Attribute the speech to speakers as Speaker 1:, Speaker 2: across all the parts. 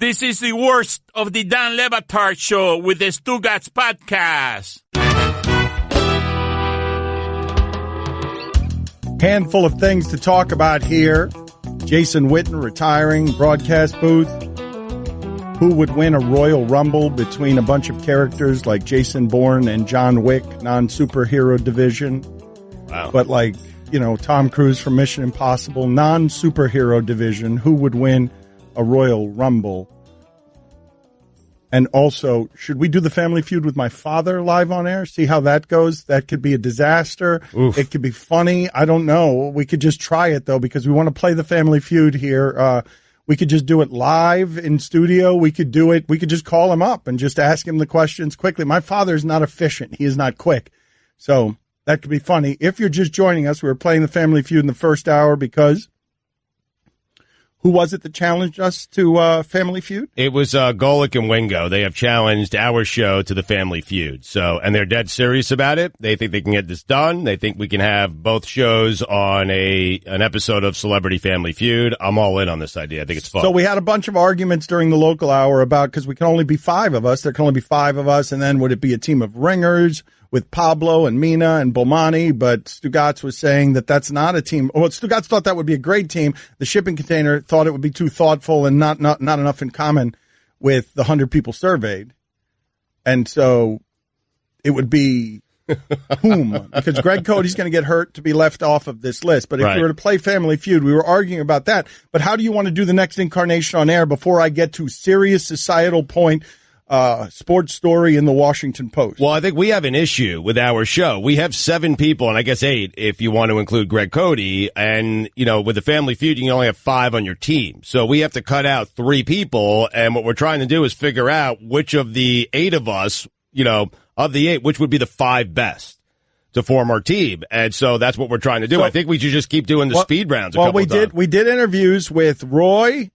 Speaker 1: This is the worst of the Dan Le Batard Show with the Stugotz podcast.
Speaker 2: Handful of things to talk about here. Jason Witten retiring, broadcast booth. Who would win a Royal Rumble between a bunch of characters like Jason Bourne and John Wick, non-superhero division?
Speaker 3: Wow.
Speaker 2: But like, you know, Tom Cruise from Mission Impossible, non-superhero division. Who would win a Royal Rumble? And also, should we do the Family Feud with my father live on air? See how that goes? That could be a disaster.
Speaker 3: Oof.
Speaker 2: It could be funny. I don't know. We could just try it, though, because we want to play the Family Feud here. We could just do it live in studio. We could do it. We could just call him up and just ask him the questions quickly. My father is not efficient. He is not quick. So that could be funny. If you're just joining us, we were playing the Family Feud in the first hour because who was it that challenged us to Family Feud?
Speaker 3: It was Golick and Wingo. They have challenged our show to the Family Feud. So, and they're dead serious about it. They think they can get this done. They think we can have both shows on an episode of Celebrity Family Feud. I'm all in on this idea. I think it's fun.
Speaker 2: So we had a bunch of arguments during the local hour about, because we can only be 5 of us. There can only be 5 of us. And then would it be a team of ringers with Pablo and Mina and Bomani? But Stugotz was saying that that's not a team. Well, Stugotz thought that would be a great team. The shipping container thought it would be too thoughtful and not enough in common with the 100 people surveyed. And so it would be whom? Because Greg Cody's going to get hurt to be left off of this list. But if
Speaker 3: Right.
Speaker 2: you were to play Family Feud, we were arguing about that. But how do you want to do the next incarnation on air before I get to serious societal point? Sports story in the Washington Post.
Speaker 3: Well, I think we have an issue with our show. We have 7 people, and I guess 8 if you want to include Greg Cody. And, you know, with the Family Feud, you can only have 5 on your team. So we have to cut out 3 people. And what we're trying to do is figure out which of the 8 of us, you know, of the 8, which would be the 5 best to form our team. And so that's what we're trying to do.
Speaker 2: So,
Speaker 3: I think we should just keep doing the speed rounds.
Speaker 2: We did interviews with Roy,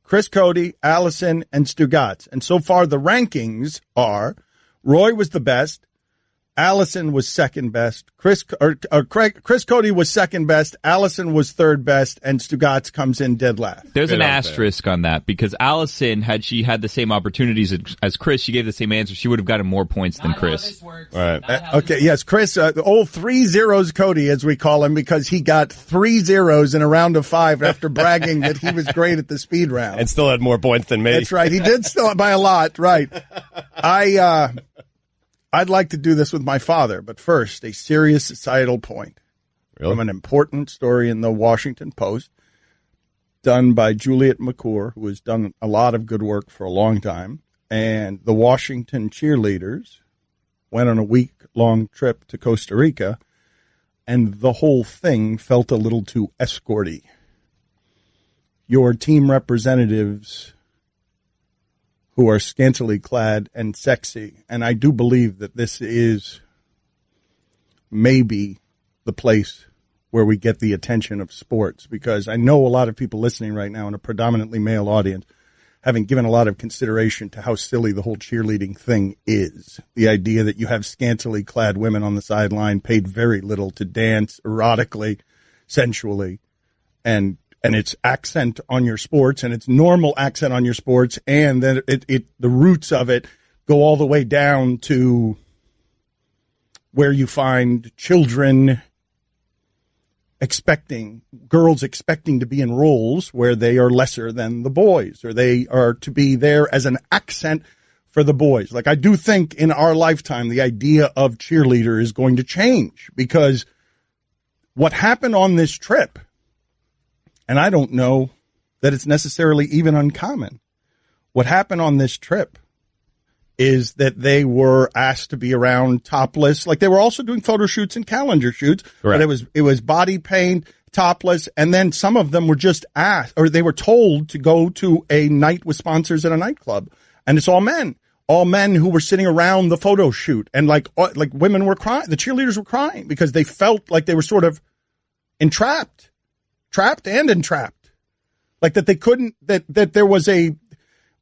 Speaker 2: Chris Cody, Allison, and Stugotz. And so far, the rankings are Roy was the best, Allison was second best, Chris Cody was second best, Allison was third best, and Stugotz comes in dead last.
Speaker 4: There's an asterisk on that because Allison, had she had the same opportunities as Chris, she gave the same answer, she would have gotten more points than Chris.
Speaker 3: All right.
Speaker 2: Okay, yes, Chris, the old 3 zeros Cody, as we call him, because he got 3 zeros in a round of 5 after bragging that he was great at the speed round.
Speaker 3: And still had more points than me.
Speaker 2: That's right. He did still by a lot, right. I'd like to do this with my father, but first, a serious societal point from an important story in the Washington Post done by Juliet McClure, who has done a lot of good work for a long time. And the Washington cheerleaders went on a week-long trip to Costa Rica, and the whole thing felt a little too escorty. Your team representatives who are scantily clad and sexy. And I do believe that this is maybe the place where we get the attention of sports, because I know a lot of people listening right now in a predominantly male audience haven't given a lot of consideration to how silly the whole cheerleading thing is. The idea that you have scantily clad women on the sideline paid very little to dance erotically, sensually, and it's accent on your sports, and it's normal accent on your sports, and then the roots of it go all the way down to where you find girls expecting to be in roles where they are lesser than the boys, or they are to be there as an accent for the boys. Like, I do think in our lifetime, the idea of cheerleader is going to change, because what happened on this trip, and I don't know that it's necessarily even uncommon. What happened on this trip is that they were asked to be around topless. Like, they were also doing photo shoots and calendar shoots,
Speaker 3: Correct.
Speaker 2: But it was body paint, topless, and then some of them were just asked, or they were told to go to a night with sponsors at a nightclub. And it's all men who were sitting around the photo shoot. And like women were crying. The cheerleaders were crying because they felt like they were sort of trapped and entrapped. Like that they couldn't, that there was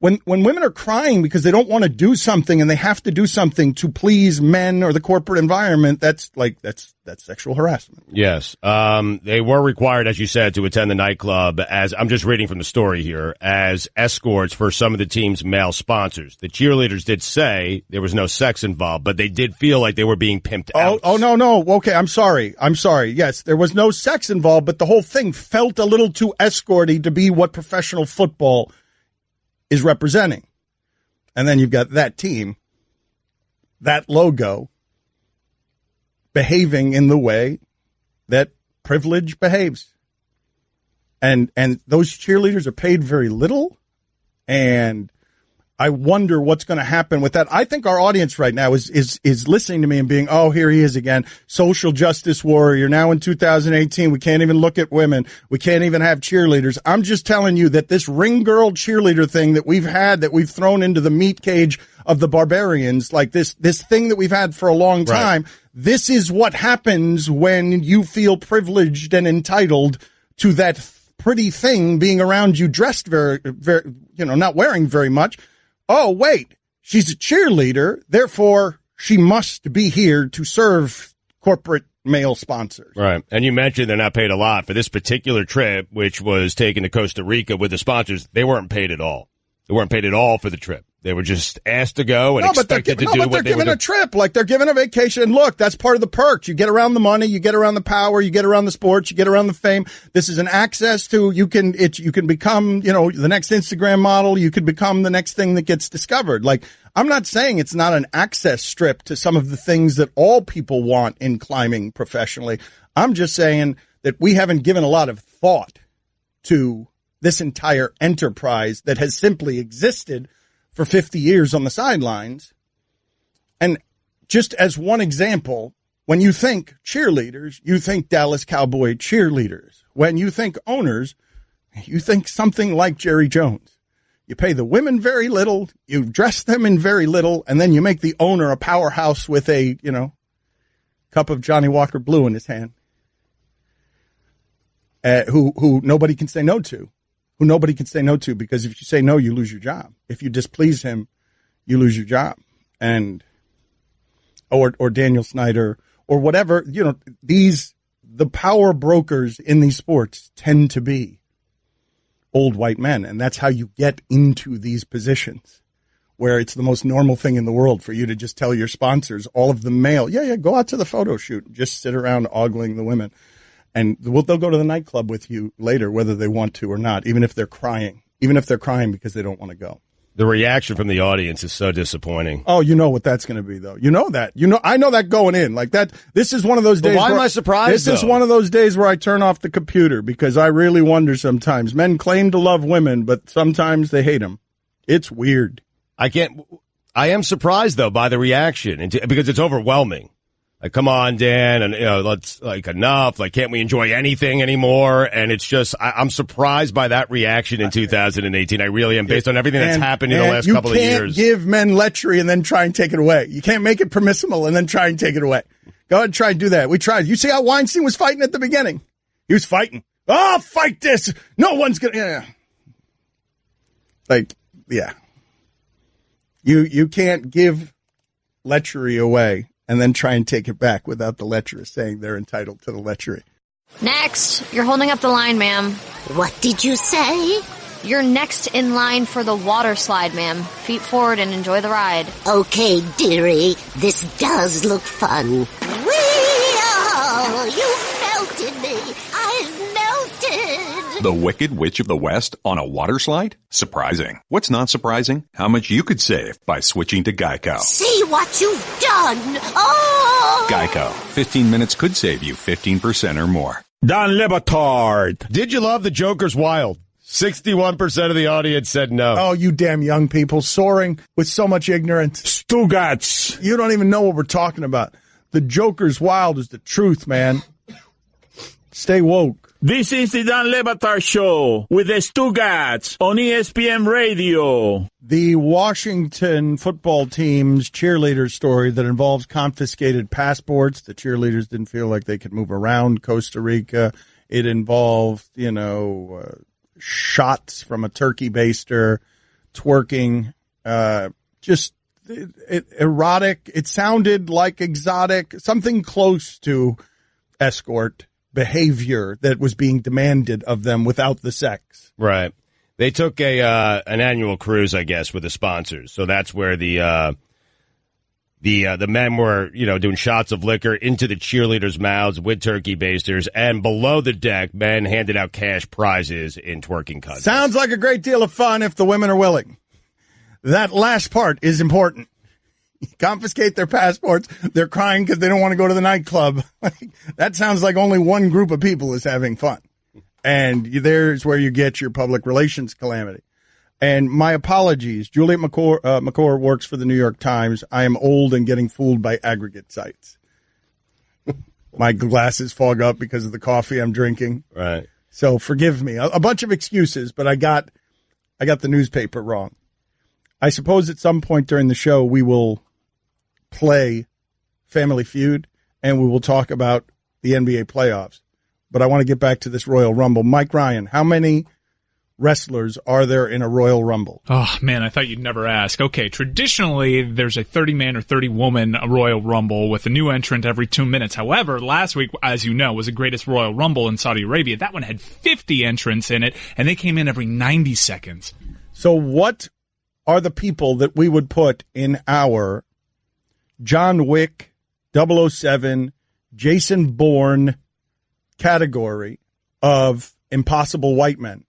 Speaker 2: when women are crying because they don't want to do something and they have to do something to please men or the corporate environment, that's sexual harassment.
Speaker 3: Yes. They were required, as you said, to attend the nightclub as, I'm just reading from the story here, as escorts for some of the team's male sponsors. The cheerleaders did say there was no sex involved, but they did feel like they were being pimped out.
Speaker 2: Oh, no. Okay, I'm sorry. Yes, there was no sex involved, but the whole thing felt a little too escorty to be what professional football is representing. And then you've got that team, that logo, behaving in the way that privilege behaves. And those cheerleaders are paid very little. And I wonder what's going to happen with that. I think our audience right now is listening to me and being, oh, here he is again, social justice warrior. Now in 2018, we can't even look at women. We can't even have cheerleaders. I'm just telling you that this ring girl cheerleader thing that we've thrown into the meat cage of the barbarians, like this thing that we've had for a long time. Right. This is what happens when you feel privileged and entitled to that pretty thing being around you, dressed very, very, not wearing very much. Oh, wait, she's a cheerleader, therefore she must be here to serve corporate male sponsors.
Speaker 3: Right. And you mentioned they're not paid a lot for this particular trip, which was taken to Costa Rica with the sponsors. They weren't paid at all. They weren't paid at all for the trip. They were just asked to go and expected to do what they were doing.
Speaker 2: They're giving a trip, like they're giving a vacation. And look, that's part of the perks. You get around the money, you get around the power, you get around the sports, you get around the fame. This is an access to, you can become, the next Instagram model. You could become the next thing that gets discovered. Like, I'm not saying it's not an access strip to some of the things that all people want in climbing professionally. I'm just saying that we haven't given a lot of thought to this entire enterprise that has simply existed for 50 years on the sidelines. And just as one example, when you think cheerleaders, you think Dallas Cowboy cheerleaders. When you think owners, you think something like Jerry Jones. You pay the women very little, you dress them in very little, and then you make the owner a powerhouse with a, cup of Johnny Walker Blue in his hand, who nobody can say no to. Who nobody can say no to, because if you say no, you lose your job. If you displease him, you lose your job. And, or Daniel Snyder, or whatever, the power brokers in these sports tend to be old white men. And that's how you get into these positions where it's the most normal thing in the world for you to just tell your sponsors, all of the male, go out to the photo shoot and just sit around ogling the women. And they'll go to the nightclub with you later, whether they want to or not, even if they're crying because they don't want to go.
Speaker 3: The reaction from the audience is so disappointing.
Speaker 2: Oh, you know what that's going to be, though. You know that. I know that going in. Like that. This is one of those days.
Speaker 3: Why am I surprised?
Speaker 2: This is one of those days where I turn off the computer because I really wonder sometimes. Men claim to love women, but sometimes they hate them. It's weird.
Speaker 3: I am surprised, though, by the reaction because it's overwhelming. Like, come on, Dan, and, let's, enough. Like, can't we enjoy anything anymore? And it's just, I'm surprised by that reaction in 2018. I really am, based on everything that's happened in the last couple of years.
Speaker 2: You can't give men lechery and then try and take it away. You can't make it permissible and then try and take it away. Go ahead and try and do that. We tried. You see how Weinstein was fighting at the beginning? He was fighting. Oh, fight this. No one's going to, You can't give lechery away and then try and take it back without the lecher saying they're entitled to the lechery.
Speaker 5: Next. You're holding up the line, ma'am.
Speaker 6: What did you say?
Speaker 5: You're next in line for the water slide, ma'am. Feet forward and enjoy the ride.
Speaker 6: Okay, dearie. This does look fun. Whee! You melted me. I've melted.
Speaker 7: The Wicked Witch of the West on a water slide? Surprising. What's not surprising? How much you could save by switching to Geico.
Speaker 6: See what you've done. Oh!
Speaker 7: Geico. 15 minutes could save you 15% or more.
Speaker 1: Don Batard.
Speaker 3: Did you love the Joker's Wild? 61% of the audience said no.
Speaker 2: Oh, you damn young people soaring with so much ignorance.
Speaker 1: Stugotz.
Speaker 2: You don't even know what we're talking about. The Joker's Wild is the truth, man. Stay woke.
Speaker 1: This is the Don Batard Show with the Stugotz on ESPN Radio.
Speaker 2: The Washington football team's cheerleader story that involves confiscated passports. The cheerleaders didn't feel like they could move around Costa Rica. It involved, shots from a turkey baster twerking, just erotic. It sounded like exotic, something close to escort behavior that was being demanded of them without the sex.
Speaker 3: Right. They took an annual cruise, I guess, with the sponsors. So that's where the men were, doing shots of liquor into the cheerleaders' mouths with turkey basters, and below the deck, men handed out cash prizes in twerking contests.
Speaker 2: Sounds like a great deal of fun if the women are willing. That last part is important. You confiscate their passports. They're crying because they don't want to go to the nightclub. That sounds like only one group of people is having fun. And there's where you get your public relations calamity. And my apologies. Juliet McCord works for the New York Times. I am old and getting fooled by aggregate sites. My glasses fog up because of the coffee I'm drinking.
Speaker 3: Right.
Speaker 2: So forgive me. A bunch of excuses, but I got the newspaper wrong. I suppose at some point during the show we will play Family Feud and we will talk about the NBA playoffs. But I want to get back to this Royal Rumble. Mike Ryan, how many wrestlers are there in a Royal Rumble?
Speaker 8: Oh, man, I thought you'd never ask. Okay, traditionally, there's a 30-man or 30-woman Royal Rumble with a new entrant every 2 minutes. However, last week, as you know, was the greatest Royal Rumble in Saudi Arabia. That one had 50 entrants in it, and they came in every 90 seconds.
Speaker 2: So what are the people that we would put in our John Wick, 007, Jason Bourne category of impossible white men?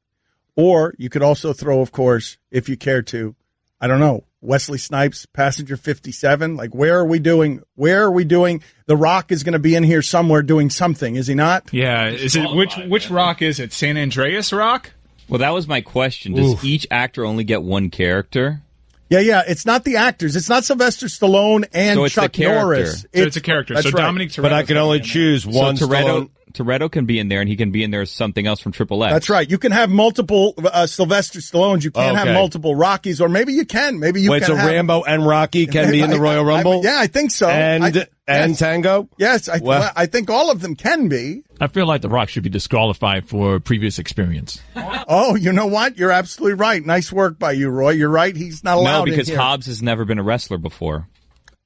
Speaker 2: Or you could also throw, of course, if you care to, I don't know, Wesley Snipes, Passenger 57. Like, where are we doing? The Rock is going to be in here somewhere doing something, is he not?
Speaker 8: Yeah. Is it which Rock is it? San Andreas Rock?
Speaker 4: Well, that was my question. Does each actor only get one character?
Speaker 2: Yeah. It's not the actors. It's not Sylvester Stallone and Chuck Norris.
Speaker 8: So it's a character.
Speaker 2: That's
Speaker 8: so
Speaker 2: right.
Speaker 8: Dominic Toretto.
Speaker 3: But I can only choose one.
Speaker 4: So Toretto can be in there, and he can be in there as something else from Triple X.
Speaker 2: That's right. You can have multiple Sylvester Stallones. You can't have multiple Rockies, or maybe you can. Maybe you can.
Speaker 3: So Rambo and Rocky can be in the Royal Rumble?
Speaker 2: I think so.
Speaker 3: And Tango?
Speaker 2: Yes, I think all of them can be.
Speaker 9: I feel like The Rock should be disqualified for previous experience.
Speaker 2: Oh, you know what? You're absolutely right. Nice work by you, Roy. You're right. He's not allowed
Speaker 4: No, because
Speaker 2: in here.
Speaker 4: Hobbs has never been a wrestler before.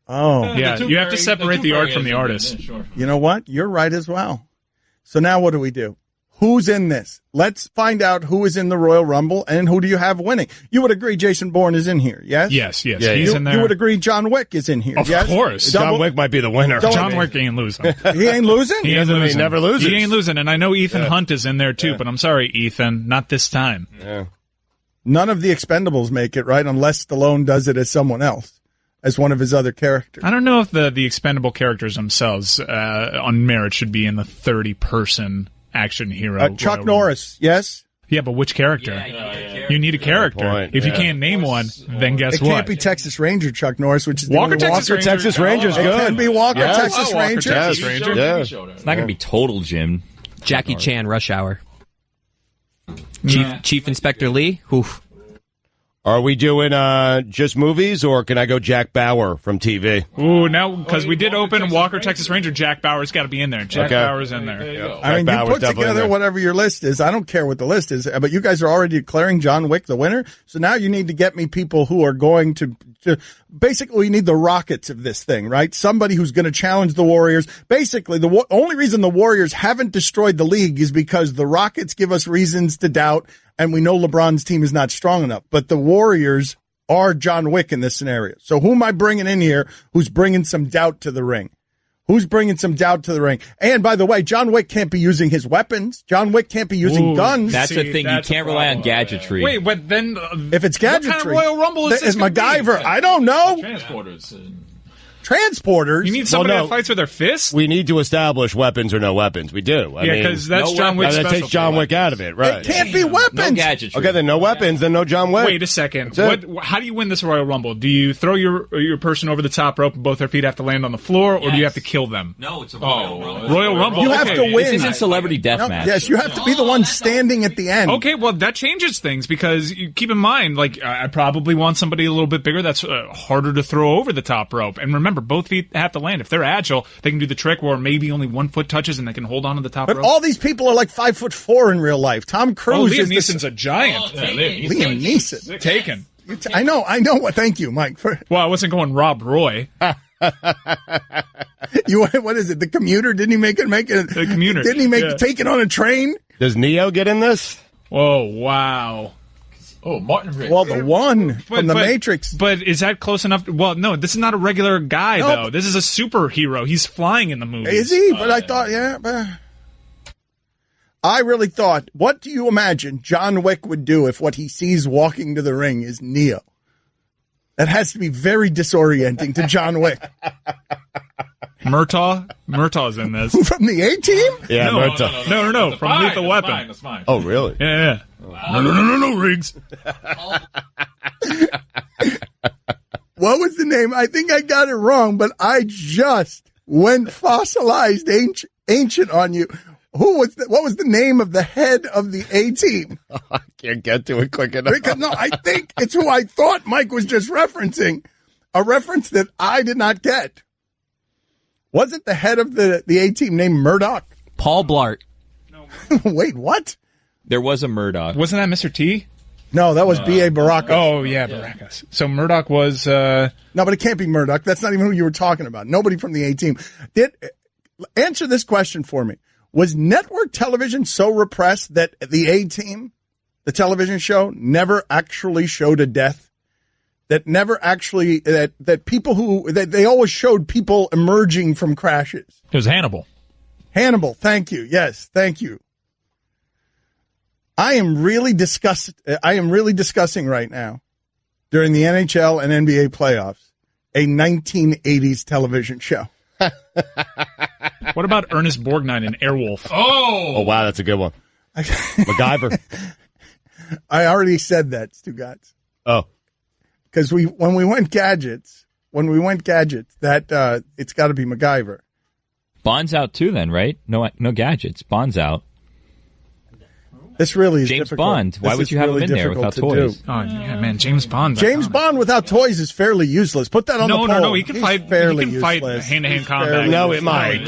Speaker 2: Oh.
Speaker 8: Yeah, you have to separate the art from the artist.
Speaker 2: You know what? You're right as well. So now what do? Who's in this? Let's find out who is in the Royal Rumble and who do you have winning. You would agree Jason Bourne is in here, yes?
Speaker 8: Yes.
Speaker 3: Yeah,
Speaker 8: he's in there.
Speaker 2: You would agree John Wick is in here,
Speaker 8: Of course.
Speaker 3: John Wick might be the winner.
Speaker 8: John Wick ain't losing.
Speaker 2: He ain't losing?
Speaker 8: He
Speaker 3: never loses.
Speaker 8: He ain't losing. And I know Ethan Hunt is in there too, but I'm sorry, Ethan, not this time.
Speaker 3: Yeah.
Speaker 2: None of the Expendables make it, right? Unless Stallone does it as someone else, as one of his other characters.
Speaker 8: I don't know if the expendable characters themselves on merit should be in the 30-person action hero.
Speaker 2: Chuck Norris, yes?
Speaker 8: Yeah, but which character? You need a character. If you can't name one, then guess what?
Speaker 2: It can't be Texas Ranger Chuck Norris, which is
Speaker 8: Walker
Speaker 3: Texas Ranger's good.
Speaker 2: It can be Walker Texas
Speaker 8: Walker
Speaker 2: Ranger.
Speaker 8: Texas Ranger.
Speaker 3: Yeah.
Speaker 4: It's not going to be total, Jim.
Speaker 10: Jackie Chan, Rush Hour. Chief Inspector Lee. Oof.
Speaker 3: Are we doing just movies, or can I go Jack Bauer from TV?
Speaker 8: Ooh, now, because we did open Walker, Texas Ranger, Jack Bauer's got to be in there. Jack Bauer's in there.
Speaker 2: I mean, you put together whatever your list is. I don't care what the list is, but you guys are already declaring John Wick the winner. So now you need to get me people who are going to basically, we need the Rockets of this thing, right? Somebody who's going to challenge the Warriors. Basically, the only reason the Warriors haven't destroyed the league is because the Rockets give us reasons to doubt, and we know LeBron's team is not strong enough. But the Warriors are John Wick in this scenario. So who am I bringing in here who's bringing some doubt to the ring? Who's bringing some doubt to the ring? And by the way, John Wick can't be using his weapons. John Wick can't be using guns.
Speaker 4: That's the thing. You can't rely on gadgetry.
Speaker 8: Wait, but then
Speaker 2: if it's gadgetry,
Speaker 8: what kind of Royal Rumble is this
Speaker 2: MacGyver? I don't know.
Speaker 8: Transporters. You need somebody that fights with their fists?
Speaker 3: We need to establish weapons or no weapons. We do.
Speaker 8: Yeah, because that's John Wick's
Speaker 3: specialty. That takes John Wick out of it, right?
Speaker 2: It can't be weapons.
Speaker 4: No gadgetry.
Speaker 3: Okay, then no weapons, then no John Wick.
Speaker 8: Wait a second. How do you win this Royal Rumble? Do you throw your person over the top rope and both their feet have to land on the floor, or do you have to kill them?
Speaker 10: No, it's a Royal Rumble.
Speaker 8: Royal Rumble.
Speaker 2: You have to win.
Speaker 4: This isn't Celebrity Deathmatch.
Speaker 2: Yes, you have to be the one standing at the end.
Speaker 8: Okay, well, that changes things because keep in mind, like, I probably want somebody a little bit bigger that's harder to throw over the top rope. And remember, both feet have to land. If they're agile, they can do the trick where maybe only 1 foot touches and they can hold on to the top rope.
Speaker 2: But all these people are like 5'4" in real life. Tom Cruise
Speaker 8: Liam Neeson's a giant.
Speaker 2: Liam Neeson.
Speaker 8: Taken.
Speaker 2: I know. Thank you, Mike.
Speaker 8: Well, I wasn't going Rob Roy.
Speaker 2: What is it? The Commuter? Didn't he make it?
Speaker 8: The Commuter.
Speaker 2: Didn't he take it on a train?
Speaker 3: Does Neo get in this?
Speaker 8: Oh, wow.
Speaker 9: Oh, Martin Riggs.
Speaker 2: Well, the one from the Matrix.
Speaker 8: But is that close enough? Well, no, this is not a regular guy, though. This is a superhero. He's flying in the movie.
Speaker 2: Is he? But I thought, I really thought, what do you imagine John Wick would do if what he sees walking to the ring is Neo? That has to be very disorienting to John Wick.
Speaker 8: Murtaugh's in this.
Speaker 2: From the A-Team?
Speaker 3: Yeah,
Speaker 8: Murtaugh. No, from Lethal Weapon.
Speaker 9: That's fine.
Speaker 3: Oh, really?
Speaker 8: Yeah. No, Riggs.
Speaker 2: What was the name? I think I got it wrong, but I just went fossilized ancient on you. What was the name of the head of the A-Team?
Speaker 3: I can't get to it quick enough.
Speaker 2: Because, no, I think it's who I thought Mike was just referencing. A reference that I did not get. Wasn't the head of the A-Team named Murdoch?
Speaker 10: Paul Blart.
Speaker 8: No.
Speaker 2: Wait, what?
Speaker 4: There was a Murdoch.
Speaker 8: Wasn't that Mr. T?
Speaker 2: No, that was B.A. Baracus.
Speaker 8: Oh, yeah, Baracus. So Murdoch was...
Speaker 2: No, but it can't be Murdoch. That's not even who you were talking about. Nobody from the A-Team. Answer this question for me. Was network television so repressed that the A-Team, the television show, never actually showed a death? That never actually, that people they always showed people emerging from crashes.
Speaker 9: It was Hannibal.
Speaker 2: Hannibal, thank you. Yes, thank you. I am really discussing right now, during the NHL and NBA playoffs, a 1980s television show.
Speaker 8: What about Ernest Borgnine in Airwolf?
Speaker 3: Oh, wow, that's a good one. MacGyver.
Speaker 2: I already said that, Stugotz.
Speaker 3: Oh.
Speaker 2: Because when we went gadgets, that it's got to be MacGyver.
Speaker 4: Bond's out too, then, right? No gadgets. Bond's out.
Speaker 2: This really is
Speaker 4: James
Speaker 2: difficult.
Speaker 4: Bond. Why would you have him in there without toys?
Speaker 8: Oh, yeah, man, James Bond.
Speaker 2: James Bond without toys is fairly useless. Put that on the poll.
Speaker 8: No, he can fight.
Speaker 2: Fairly
Speaker 8: He can fight
Speaker 2: useless.
Speaker 8: hand-to-hand combat.
Speaker 3: No, it might.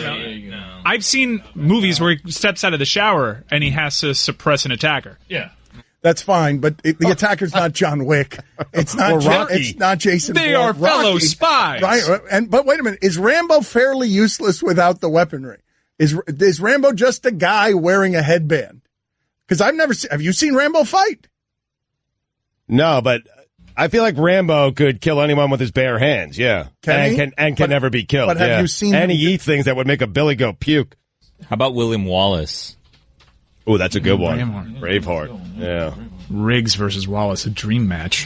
Speaker 8: I've seen movies where he steps out of the shower and he has to suppress an attacker.
Speaker 9: Yeah.
Speaker 2: That's fine, but the attacker's not John Wick. It's not
Speaker 3: Rocky.
Speaker 2: It's not Jason.
Speaker 8: They
Speaker 2: Bourne.
Speaker 8: are fellow
Speaker 2: Rocky.
Speaker 8: spies.
Speaker 2: Right? But wait a minute. Is Rambo fairly useless without the weaponry? Is Rambo just a guy wearing a headband? Because I've never seen. Have you seen Rambo fight?
Speaker 3: No, but I feel like Rambo could kill anyone with his bare hands. Yeah, can never be killed.
Speaker 2: But have you seen?
Speaker 3: And he eats things that would make a Billy go puke.
Speaker 4: How about William Wallace?
Speaker 3: Oh, that's a good one.
Speaker 8: Braveheart.
Speaker 3: Yeah.
Speaker 8: Riggs versus Wallace, a dream match.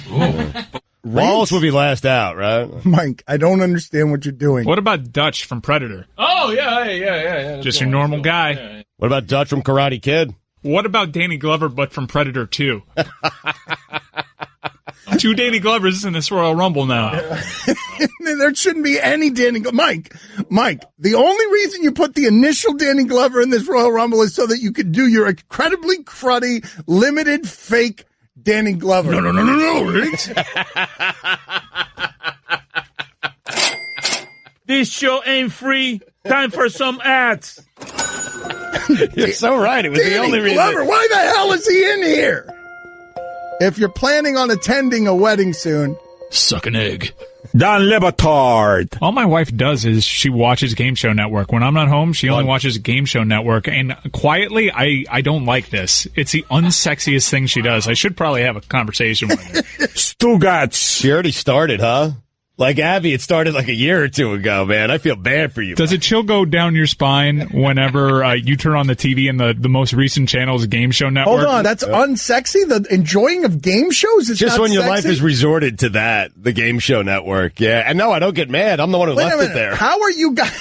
Speaker 3: Wallace would be last out, right?
Speaker 2: Mike, I don't understand what you're doing.
Speaker 8: What about Dutch from Predator?
Speaker 9: Oh, yeah.
Speaker 8: Just your normal guy.
Speaker 3: What about Dutch from Karate Kid?
Speaker 8: What about Danny Glover, but from Predator 2? Two Danny Glovers in this Royal Rumble now.
Speaker 2: There shouldn't be any Danny Mike, the only reason you put the initial Danny Glover in this Royal Rumble is so that you could do your incredibly cruddy, limited, fake Danny Glover.
Speaker 8: No, Riggs.
Speaker 1: This show ain't free. Time for some ads.
Speaker 3: You're so right. It was
Speaker 2: Danny
Speaker 3: the only reason.
Speaker 2: Glover, why the hell is he in here? If you're planning on attending a wedding soon,
Speaker 9: Suck an egg.
Speaker 1: Dan Le Batard.
Speaker 8: All my wife does is she watches Game Show Network. When I'm not home, she only watches Game Show Network. And quietly, I don't like this. It's the unsexiest thing she does. I should probably have a conversation with her.
Speaker 1: Stugotz.
Speaker 3: She already started, huh? Like Abby, it started like a year or two ago, man. I feel bad for you.
Speaker 8: Does it chill go down your spine whenever you turn on the TV and the most recent channel is Game Show Network?
Speaker 2: hold on, that's unsexy? The enjoying of game shows is
Speaker 3: Just
Speaker 2: not
Speaker 3: when your
Speaker 2: sexy?
Speaker 3: life is resorted to that, the Game Show Network. Yeah. And no, I don't get mad. I'm the one who
Speaker 2: Wait a
Speaker 3: left
Speaker 2: minute.
Speaker 3: it there.
Speaker 2: How are you guys?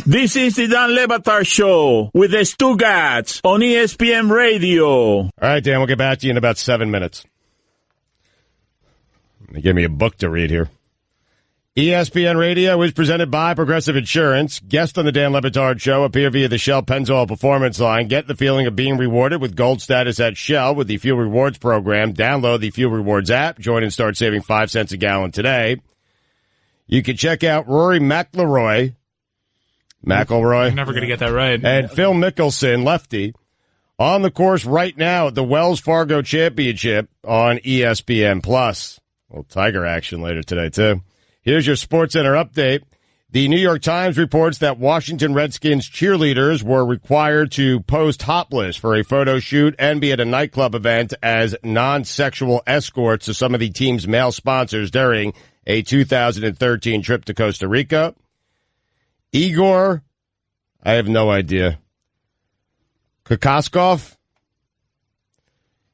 Speaker 1: This is the Dan Le Batard Show with the Stugotz on ESPN Radio.
Speaker 3: All right, Dan, we'll get back to you in about 7 minutes. They gave me a book to read here. ESPN Radio is presented by Progressive Insurance. Guests on the Dan Le Batard Show appear via the Shell Pennzoil Performance Line. Get the feeling of being rewarded with gold status at Shell with the Fuel Rewards program. Download the Fuel Rewards app. Join and start saving 5 cents a gallon today. You can check out Rory McIlroy.
Speaker 8: I'm never going to get that right.
Speaker 3: And Phil Mickelson, lefty, On the course right now at the Wells Fargo Championship on ESPN+. Well, Tiger action later today, too. Here's your SportsCenter update. The New York Times reports that Washington Redskins cheerleaders were required to post topless for a photo shoot and be at a nightclub event as non-sexual escorts to some of the team's male sponsors during a 2013 trip to Costa Rica. Igor, I have no idea. Kokoskov?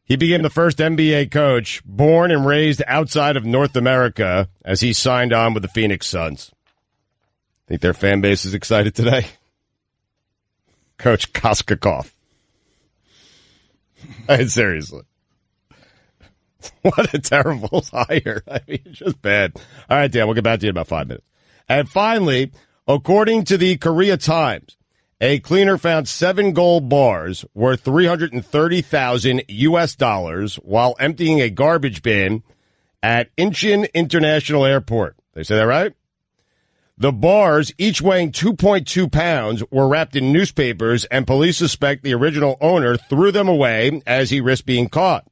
Speaker 3: He became the first NBA coach born and raised outside of North America as he signed on with the Phoenix Suns. Think their fan base is excited today? Coach Koskakov. I mean, seriously. What a terrible hire. I mean, it's just bad. All right, Dan, we'll get back to you in about 5 minutes. And finally, according to the Korea Times, a cleaner found 7 gold bars worth $330,000 US while emptying a garbage bin at Incheon International Airport. They say that right? The bars, each weighing 2.2 pounds, were wrapped in newspapers, and police suspect the original owner threw them away as he risked being caught.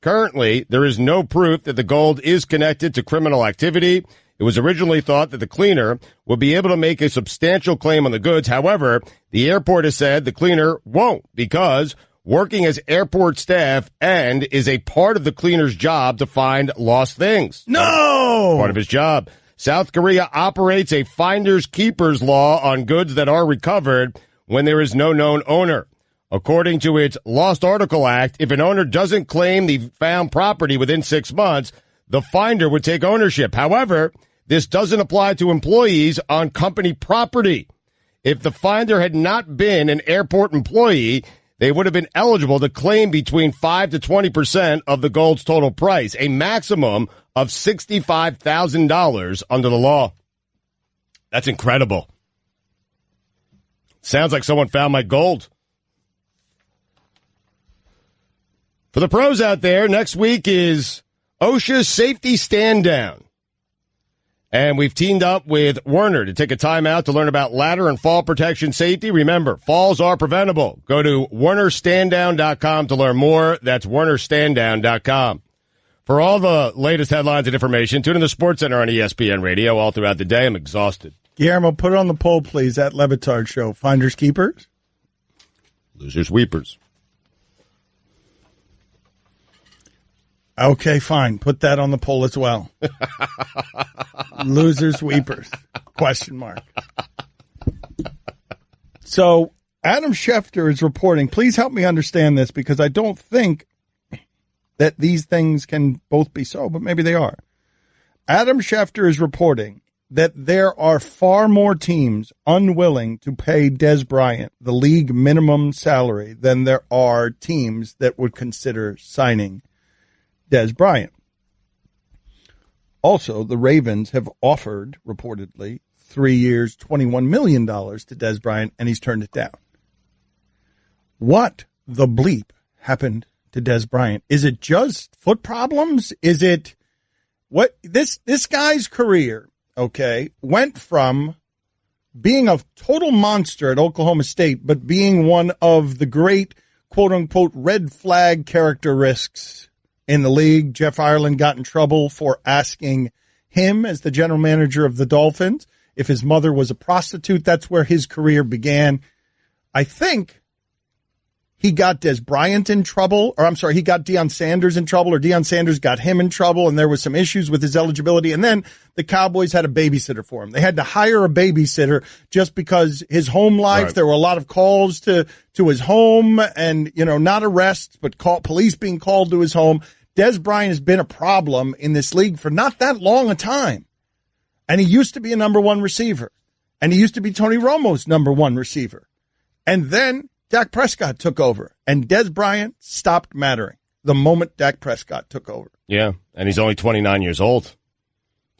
Speaker 3: Currently, there is no proof that the gold is connected to criminal activity. It was originally thought that the cleaner would be able to make a substantial claim on the goods. However, the airport has said the cleaner won't because working as airport staff and is a part of the cleaner's job to find lost things.
Speaker 2: No!
Speaker 3: Part of his job. South Korea operates a finder's keeper's law on goods that are recovered when there is no known owner. According to its Lost Article Act, if an owner doesn't claim the found property within 6 months, the finder would take ownership. However, this doesn't apply to employees on company property. If the finder had not been an airport employee, they would have been eligible to claim between 5 to 20% of the gold's total price, a maximum of $65,000 under the law. That's incredible. Sounds like someone found my gold. For the pros out there, next week is OSHA's Safety Stand Down. And we've teamed up with Werner to take a time out to learn about ladder and fall protection safety. Remember, falls are preventable. Go to WernerStanddown.com to learn more. That's WernerStanddown.com. For all the latest headlines and information, tune in the SportsCenter on ESPN Radio all throughout the day. I'm exhausted.
Speaker 2: Guillermo, put it on the poll, please, at Le Batard Show. Finders, keepers?
Speaker 3: Losers, weepers.
Speaker 2: Okay, fine. Put that on the poll as well. Losers, weepers. Question mark. So, Adam Schefter is reporting. Please help me understand this because I don't think that these things can both be so, but maybe they are. Adam Schefter is reporting that there are far more teams unwilling to pay Dez Bryant the league minimum salary than there are teams that would consider signing Dez Bryant. Also, the Ravens have offered, reportedly, 3 years, $21 million to Dez Bryant, and he's turned it down. What the bleep happened to Dez Bryant? Is it just foot problems? Is it what this guy's career, okay, went from being a total monster at Oklahoma State, but being one of the great, quote unquote, red flag character risks in the league. Jeff Ireland got in trouble for asking him, as the general manager of the Dolphins, if his mother was a prostitute. That's where his career began. I think he got Dez Bryant in trouble, or I'm sorry, he got Deion Sanders in trouble, or Deion Sanders got him in trouble, and there was some issues with his eligibility. And then the Cowboys had a babysitter for him. They had to hire a babysitter just because his home life, right. There were a lot of calls to his home and, you know, not arrests, but police being called to his home. Dez Bryant has been a problem in this league for not that long a time. And he used to be a number one receiver. And he used to be Tony Romo's number one receiver. And then Dak Prescott took over, and Dez Bryant stopped mattering the moment Dak Prescott took over.
Speaker 3: Yeah, and he's only 29 years old.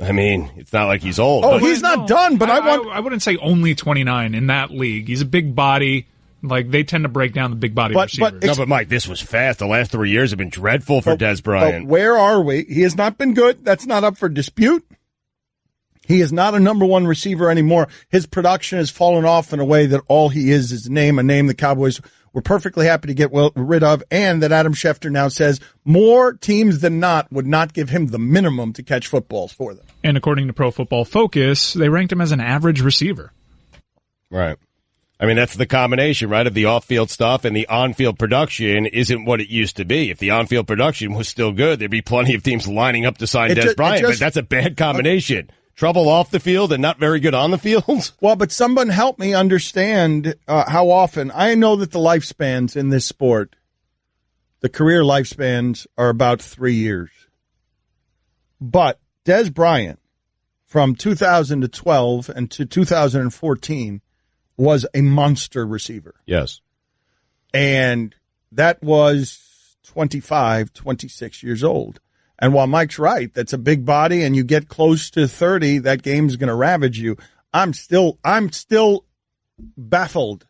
Speaker 3: I mean, it's not like he's old.
Speaker 2: Oh, he's not done, but
Speaker 8: I wouldn't say only 29 in that league. He's a big body. Like, they tend to break down the big body receivers.
Speaker 3: But Mike, this was fast. The last 3 years have been dreadful for Dez Bryant.
Speaker 2: But where are we? He has not been good. That's not up for dispute. He is not a number one receiver anymore. His production has fallen off in a way that all he is a name the Cowboys we're perfectly happy to get rid of, and that Adam Schefter now says more teams than not would not give him the minimum to catch footballs for them.
Speaker 8: And according to Pro Football Focus, they ranked him as an average receiver.
Speaker 3: Right. I mean, that's the combination, right, of the off-field stuff and the on-field production isn't what it used to be. If the on-field production was still good, there'd be plenty of teams lining up to sign Dez Bryant, but that's a bad combination. Trouble off the field and not very good on the field?
Speaker 2: Well, but someone help me understand how often. I know that the lifespans in this sport, the career lifespans are about 3 years. But Dez Bryant, from 2012 and to 2014, was a monster receiver.
Speaker 3: Yes.
Speaker 2: And that was 25, 26 years old. And while Mike's right, that's a big body, and you get close to 30, that game's going to ravage you. I'm still baffled